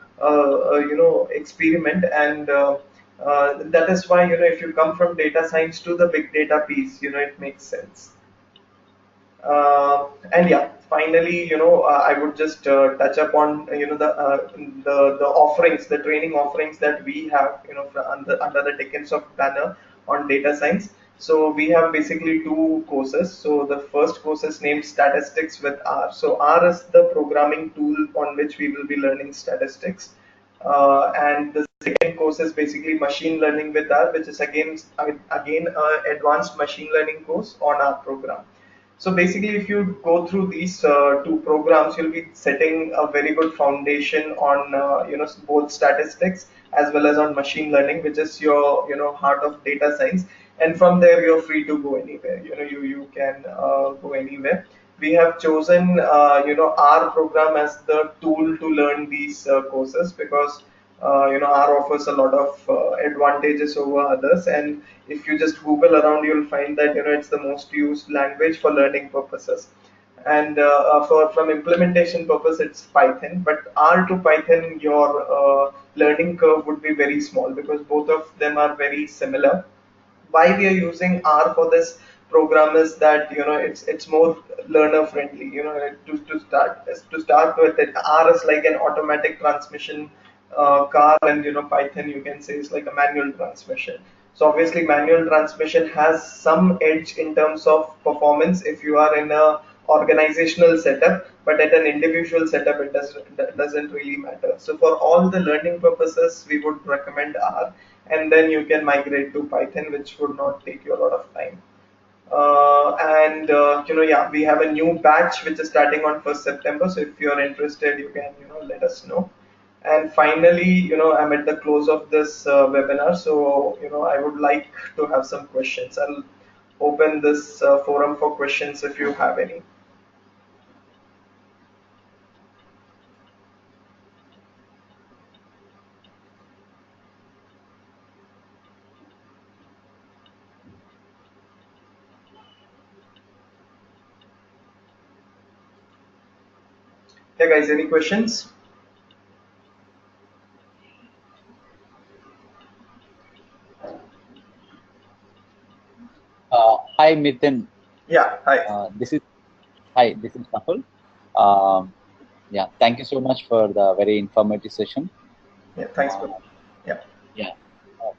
experiment. And that is why, if you come from data science to the big data piece, it makes sense. And yeah, finally, I would just touch upon the offerings, the training offerings that we have, under the Dickens of banner on data science. So we have basically two courses. So the first course is named Statistics with R. So R is the programming tool on which we will be learning statistics. And the second course is basically Machine Learning with R, which is again advanced machine learning course on our program. So basically, if you go through these two programs, you'll be setting a very good foundation on both statistics as well as on machine learning, which is your heart of data science. And from there, you're free to go anywhere. You can go anywhere. We have chosen our program as the tool to learn these courses, because R offers a lot of advantages over others. And if you just Google around, you'll find that it's the most used language for learning purposes. And for from implementation purpose, it's Python. But R to Python, your learning curve would be very small, because both of them are very similar. Why we are using R for this program is that it's more learner friendly. To start with, it R is like an automatic transmission car, and Python, you can say, is like a manual transmission. So obviously manual transmission has some edge in terms of performance if you are in a organizational setup, but at an individual setup that doesn't really matter. So for all the learning purposes, we would recommend R, and then you can migrate to Python, which would not take you a lot of time. And yeah, we have a new batch which is starting on 1st September. So if you're interested, you can let us know. And finally, I'm at the close of this webinar, so I would like to have some questions. I'll open this forum for questions if you have any. Hey guys, any questions? Hi, Mithun. Yeah, hi. This is Hi. This is Rahul. Um, yeah, thank you so much for the very informative session. Yeah, thanks Uh, for. Yeah. yeah,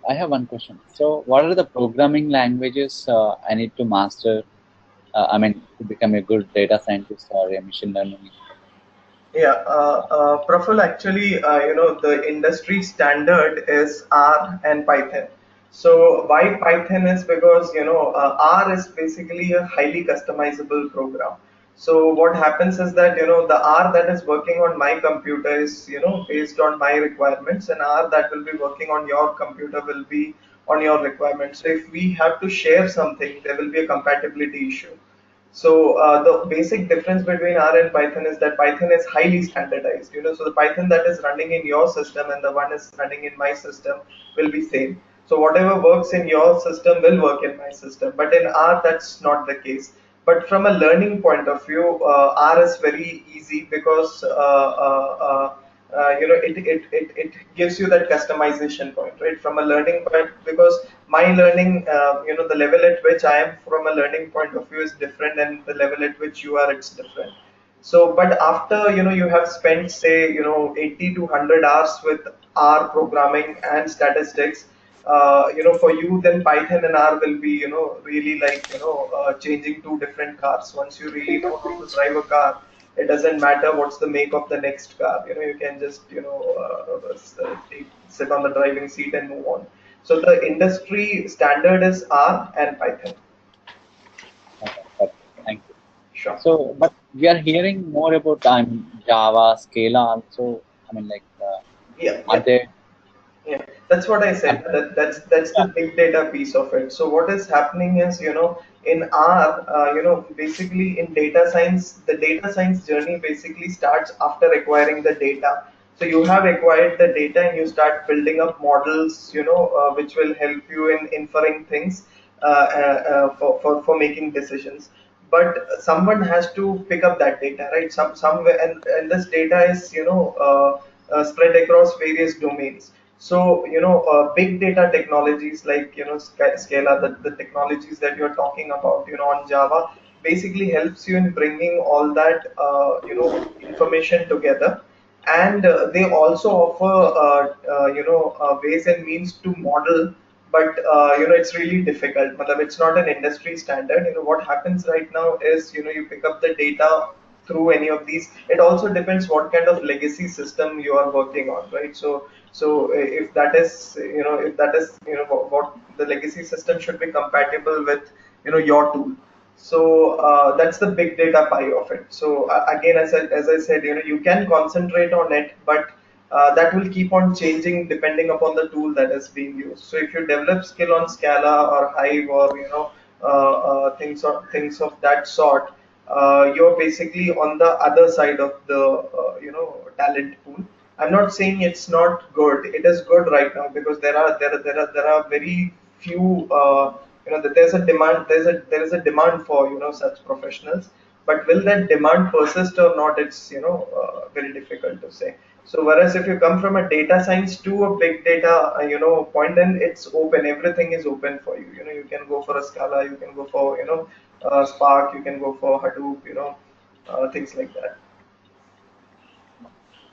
I have one question. So, what are the programming languages I need to master? I mean, to become a good data scientist or a machine learning. Yeah, Praful, actually, the industry standard is R and Python. So why Python is because, R is basically a highly customizable program. So what happens is that, the R that is working on my computer is, based on my requirements, and R that will be working on your computer will be on your requirements. So if we have to share something, there will be a compatibility issue. So the basic difference between R and Python is that Python is highly standardized. So the Python that is running in your system and the one is running in my system will be same. So whatever works in your system will work in my system. But in R, that's not the case. But from a learning point of view, R is very easy because it gives you that customization point, right? From a learning point, because my learning, the level at which I am from a learning point of view is different, and the level at which you are, it's different. So, but after, you have spent, say, 80 to 100 hours with R programming and statistics, for you, then Python and R will be, really like, changing two different cars. Once you really know how to drive a car, it doesn't matter what's the make of the next car. You can just, sit on the driving seat and move on. So the industry standard is R and Python. Okay, got it. Thank you. Sure. So, but we are hearing more about Java, Scala also. I mean, like, Yeah, are yeah. they? Yeah, that's what I Are, said. That's the yeah. big data piece of it. So what is happening is, in R, basically in data science, the data science journey basically starts after acquiring the data. So you have acquired the data and you start building up models, which will help you in inferring things, for making decisions. But someone has to pick up that data, right? Somewhere, and this data is, spread across various domains. So, big data technologies like, Scala, the technologies that you're talking about, on Java, basically helps you in bringing all that, information together. And they also offer, ways and means to model, but it's really difficult. Matlab, it's not an industry standard. What happens right now is, you pick up the data through any of these. It also depends what kind of legacy system you are working on, right? So if that is, what the legacy system should be compatible with, your tool. So that's the big data pie of it. So again, as I said, you can concentrate on it, but that will keep on changing depending upon the tool that is being used. So if you develop skill on Scala or Hive, or things of that sort, you're basically on the other side of the, talent pool. I'm not saying it's not good. It is good right now because there are very few. That there's a demand. There is a demand for, such professionals. But will that demand persist or not? It's, very difficult to say. So whereas if you come from a data science to a big data, point, then it's open. Everything is open for you. You can go for a Scala. You can go for, Spark. You can go for Hadoop. Things like that.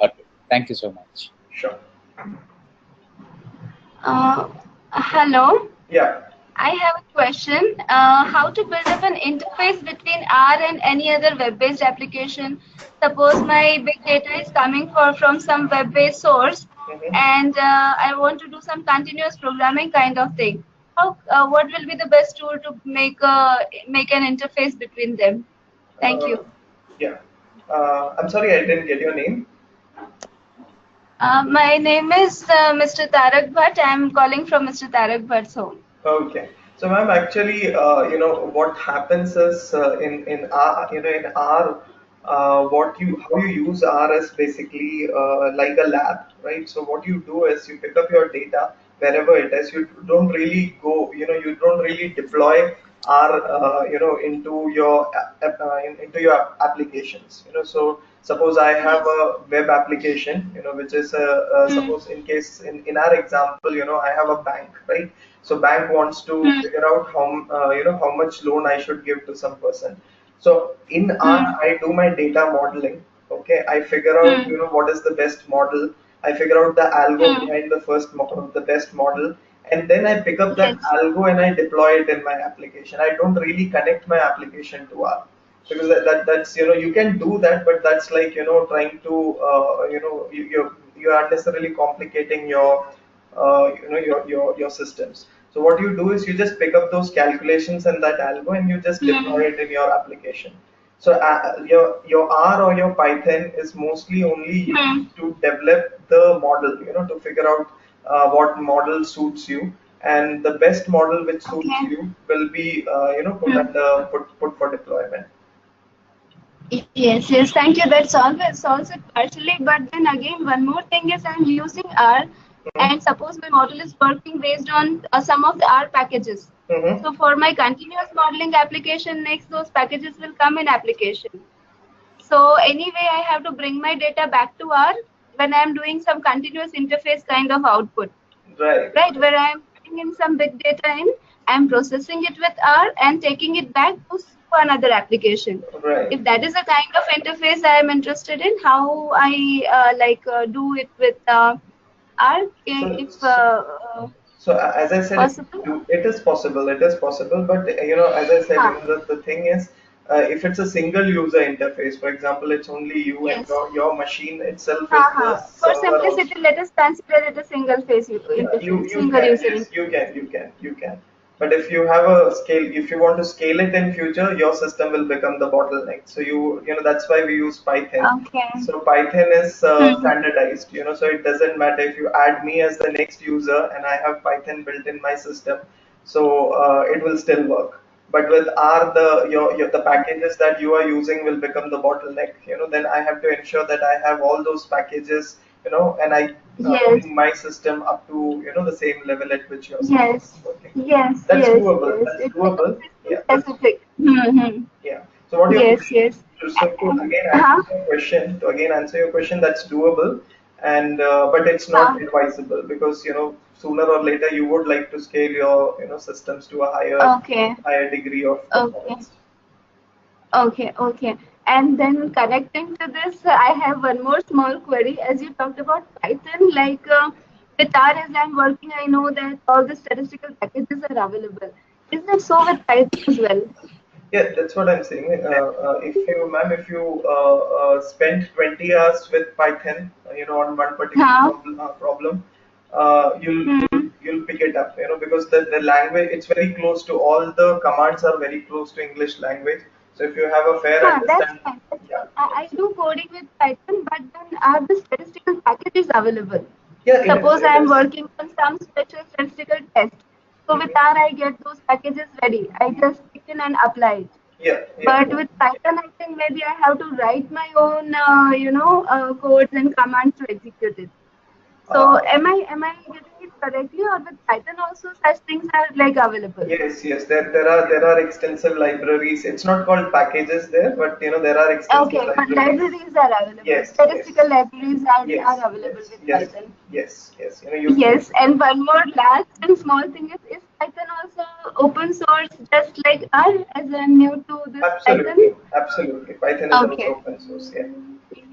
Got it. Thank you so much. Sure. Uh, Hello. Yeah. I have a question. How to build up an interface between R and any other web-based application? Suppose my big data is coming from some web-based source, Mhm. and I want to do some continuous programming kind of thing. What will be the best tool to make an interface between them? Thank Uh, you. yeah. I'm sorry, I didn't get your name. My name is Mr. Tarak Bhatt. I am calling from Mr. Tarak Bhatt's home. Okay. So, ma'am, actually, what happens is, in R, what you how you use R is basically like a lab, right? So, what you do is you pick up your data wherever it is. You don't really go, you don't really deploy R, into your into your applications. So suppose I have Yes. a web application, which is Hmm. suppose in case in our example, I have a bank, right? So bank wants to Hmm. figure out how much loan I should give to some person. So in R, Hmm. I do my data modeling. Okay, I figure out, Hmm. what is the best model. I figure out the algo Hmm. behind the best model, and then I pick up that Yes. algo and I deploy it in my application. I don't really connect my application to R, because that's, you can do that, but that's like, trying to, you're unnecessarily complicating your systems. So what you do is you just pick up those calculations and that algo and you just deploy Hmm. it in your application. So your R or your Python is mostly only Hmm. used to develop the model, to figure out what model suits you, and the best model which suits Okay. you will be, Hmm. put for deployment. Yes, yes, thank you. That solves it partially. But then again, one more thing is I'm using R, Mhm. and suppose my model is working based on some of the R packages. Mhm. So for my continuous modeling application, next those packages will come in application. So anyway, I have to bring my data back to R when I'm doing some continuous interface kind of output, Right. right? Where I'm putting in some big data in, I'm processing it with R and taking it back to to another application. Right. If that is the kind of interface I am interested in, how I do it with R, So, if so as I said, possible. it is possible. It is possible, but as I said, Huh. the thing is, if it's a single user interface, for example, it's only you and Yes. your machine itself is the Uh-huh. For server of. simplicity, let us consider it a single face Yeah, interface, you single can, user yes, interface. you can. But if you have a scale, if you want to scale it in future, your system will become the bottleneck. So that's why we use Python. Okay. So Python is Hmm. standardized, so it doesn't matter if you add me as the next user and I have Python built in my system, so it will still work. But with R, the packages that you are using will become the bottleneck. Then I have to ensure that I have all those packages, and I Yes. bring my system up to the same level at which your system Yes. is working. Yes. That's Yes. doable. Yes. That's It's like a doable. system Yeah, that's specific. Mm-hmm. yeah. So what your Yes. question? Yes. So to And, again answer huh? your question, that's doable, and but it's not Huh? advisable because sooner or later you would like to scale your systems to a Okay. higher degree of Okay. performance. Okay, okay. And then connecting to this, I have one more small query. As you talked about Python, with R as I'm working, I know that all the statistical packages are available. Is it so with Python as well? Yeah, that's what I'm saying. If you spend 20 hours with Python, on one particular Huh? problem, Hmm. you'll pick it up, because the language, it's very close to all the commands are very close to English language. So if you have a fair Huh, that's understand, fine. That's yeah, fine. I do coding with Python, but then are the statistical packages available? yeah, Suppose it I am is. working on some special statistical test. So with Mhm. R, I get those packages ready. I just pick in and apply it. Yeah, yeah. But with Python, I think maybe I have to write my own, codes and commands to execute it. So Uh, am I getting it correctly, or with Python also such things are like available? Yes, yes. There are extensive libraries. It's not called packages there, but there are extensive Okay, but libraries. libraries are available. Yes, Statistical yes, libraries are yes, available yes, with yes, Python. yes, yes. Yes, and one more last and small thing is Python also open source just like R, as I'm new to this Absolutely, Python? absolutely. Python is also Okay. open source. Yeah.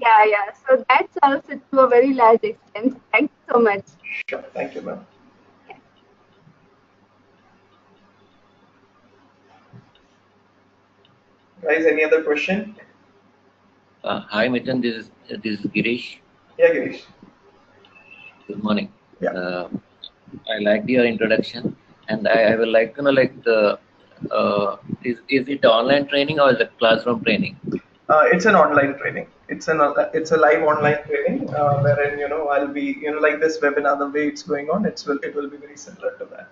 Yeah, yeah. So that's also to a very large extent. Thank you so much. Sure. Thank you, ma'am. Guys, any other question? Hi, Mithun. This is Girish. Yeah, Girish. Good morning. Yeah. I liked your introduction, and I will like to know like the is it online training or is it classroom training? It's an online training. It's a live online training wherein I'll be like this webinar. The way it's going on, it will be very similar to that.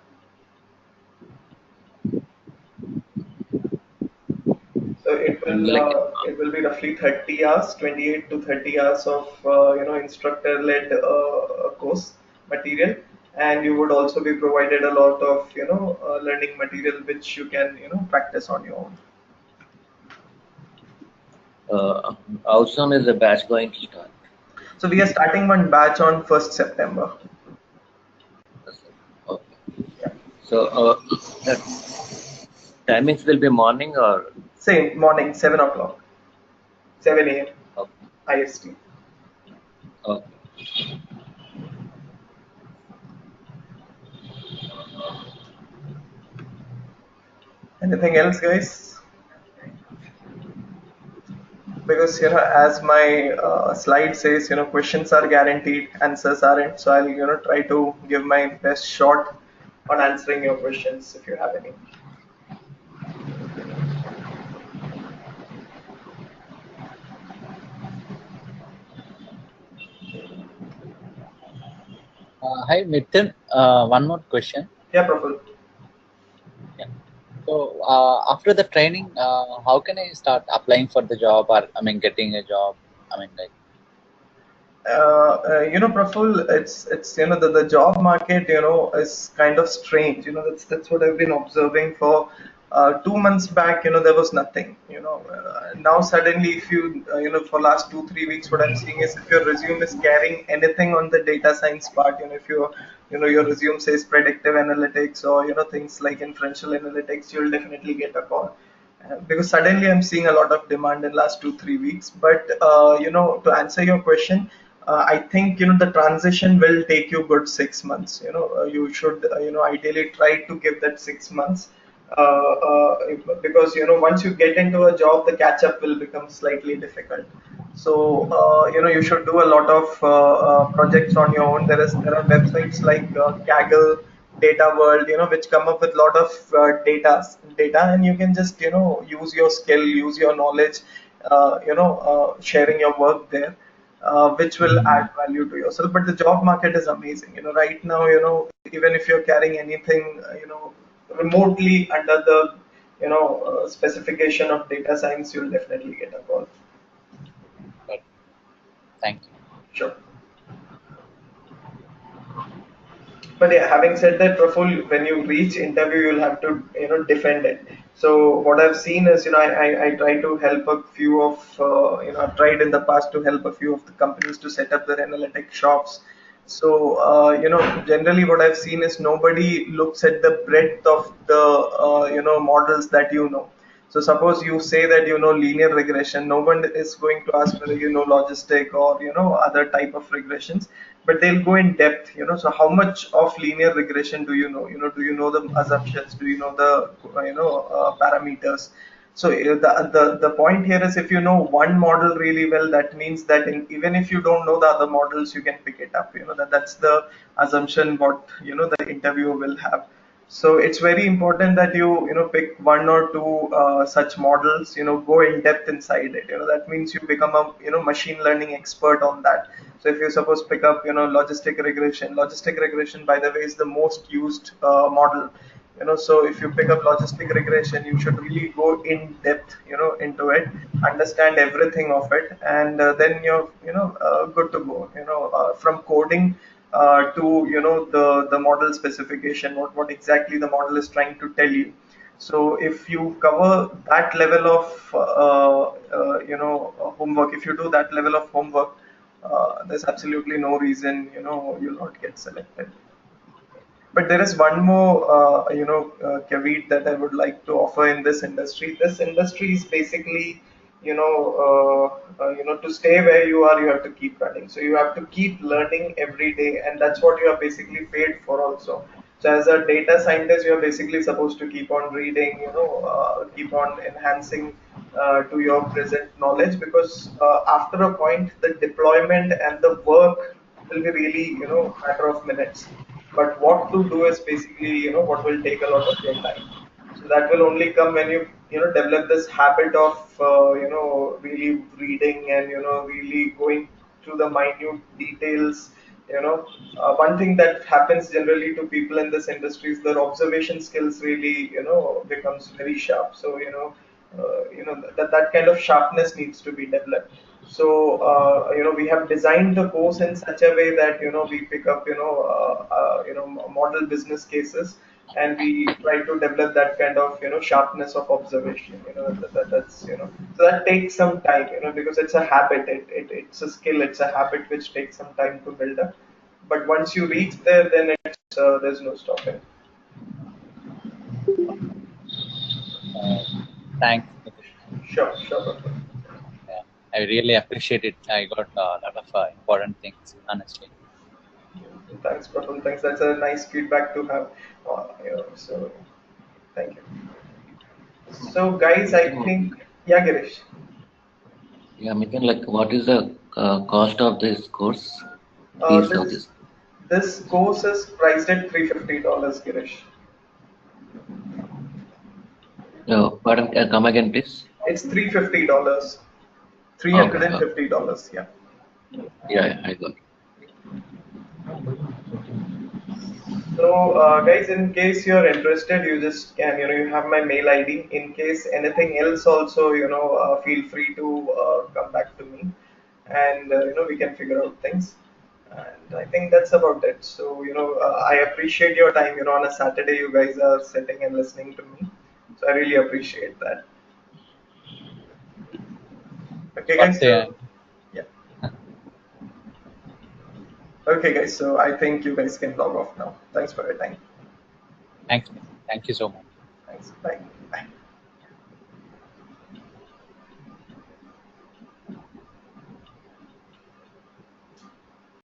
So And like it will be roughly 30 hours, 28 to 30 hours of instructor-led course material, and you would also be provided a lot of learning material which you can practice on your own. how soon is the batch going to start? So we are starting one batch on 1st September. Okay. Yeah. So the timings will be morning or Same morning, 7 o'clock, 7 a.m. okay. IST. Okay. Anything else, guys? Because as my slide says, questions are guaranteed, answers aren't. So I'll try to give my best shot on answering your questions if you have any. Hi, Mithun. One more question. Yeah, Praful. Yeah. So after the training, how can I start applying for the job, or I mean getting a job? I mean like. Praful, it's the job market is kind of strange. That's what I've been observing for 2 months back. There was nothing. Now suddenly, if you for last 2 3 weeks, what I'm seeing is if your resume is carrying anything on the data science part, if your resume says predictive analytics or things like inferential analytics, you'll definitely get a call. because suddenly I'm seeing a lot of demand in last 2 3 weeks. But to answer your question, I think the transition will take you good 6 months. You should ideally try to give that 6 months, because once you get into a job, the catch up will become slightly difficult. So you should do a lot of projects on your own. There are websites like Kaggle, Data World, which come up with a lot of data, and you can just use your skill, use your knowledge, sharing your work there, which will add value to yourself. But the job market is amazing. Right now, even if you're carrying anything, remotely under the specification of data science, you'll definitely get a call. But thank you. Sure. But yeah, having said that, Praful, when you reach interview, you'll have to defend it. So what I've seen is, I try to help a few of I've tried in the past to help a few of the companies to set up their analytic shops. So generally what I've seen is nobody looks at the breadth of the models that So suppose you say that linear regression, no one is going to ask whether logistic or other type of regressions, but they'll go in depth. So how much of linear regression do you know? Do you know the assumptions? Do you know the parameters? So the point here is, if you know one model really well, that means that even if you don't know the other models, you can pick it up. That's the assumption what the interviewer will have. So it's very important that you pick one or two such models, go in depth inside it. That means you become a machine learning expert on that. So if you suppose pick up logistic regression, by the way, is the most used model. So if you pick up logistic regression, you should really go in depth into it, understand everything of it, and then you're good to go. From coding to the model specification, what exactly the model is trying to tell you. So if you cover that level of homework, if you do that level of homework, there's absolutely no reason you'll not get selected. But there is one more, caveat that I would like to offer in this industry. This industry is basically, to stay where you are, you have to keep running. So you have to keep learning every day, and that's what you are basically paid for also. So as a data scientist, you are basically supposed to keep on reading, keep on enhancing to your present knowledge, because after a point, the deployment and the work will be really, matter of minutes. But what to do is basically what will take a lot of your time. So that will only come when you develop this habit of really reading and really going to the minute details. One thing that happens generally to people in this industry is their observation skills really becomes very sharp. So that kind of sharpness needs to be developed. So we have designed the course in such a way that we pick up model business cases, and we try to develop that kind of sharpness of observation. That's so that takes some time, because it's a habit. It's a skill. It's a habit which takes some time to build up. But once you reach there, then there's no stopping. Thanks. Sure, sure, Praful. Yeah, I really appreciate it. I got a lot of important things, honestly. Thanks, Praful. Thanks. That's a nice feedback to have. So thank you. So guys, I Mithun, think, yeah, Girish. yeah, Mithun, like what is the cost of this course? Uh, Fees of this this? this course is priced at $350, Girish. No, pardon, come again, please. It's $350. Three hundred Okay, and okay. fifty dollars. Yeah. Yeah, yeah, I got it. So, guys, in case you're interested, you just can, you have my mail ID. In case anything else, also, feel free to come back to me, and we can figure out things. And I think that's about it. So, I appreciate your time. On a Saturday, you guys are sitting and listening to me. So, I really appreciate that. Okay, But guys. So, yeah. Okay, guys. So, I think you guys can log off now. Thanks for your time. thanks. Thank you so much. Thanks. Bye.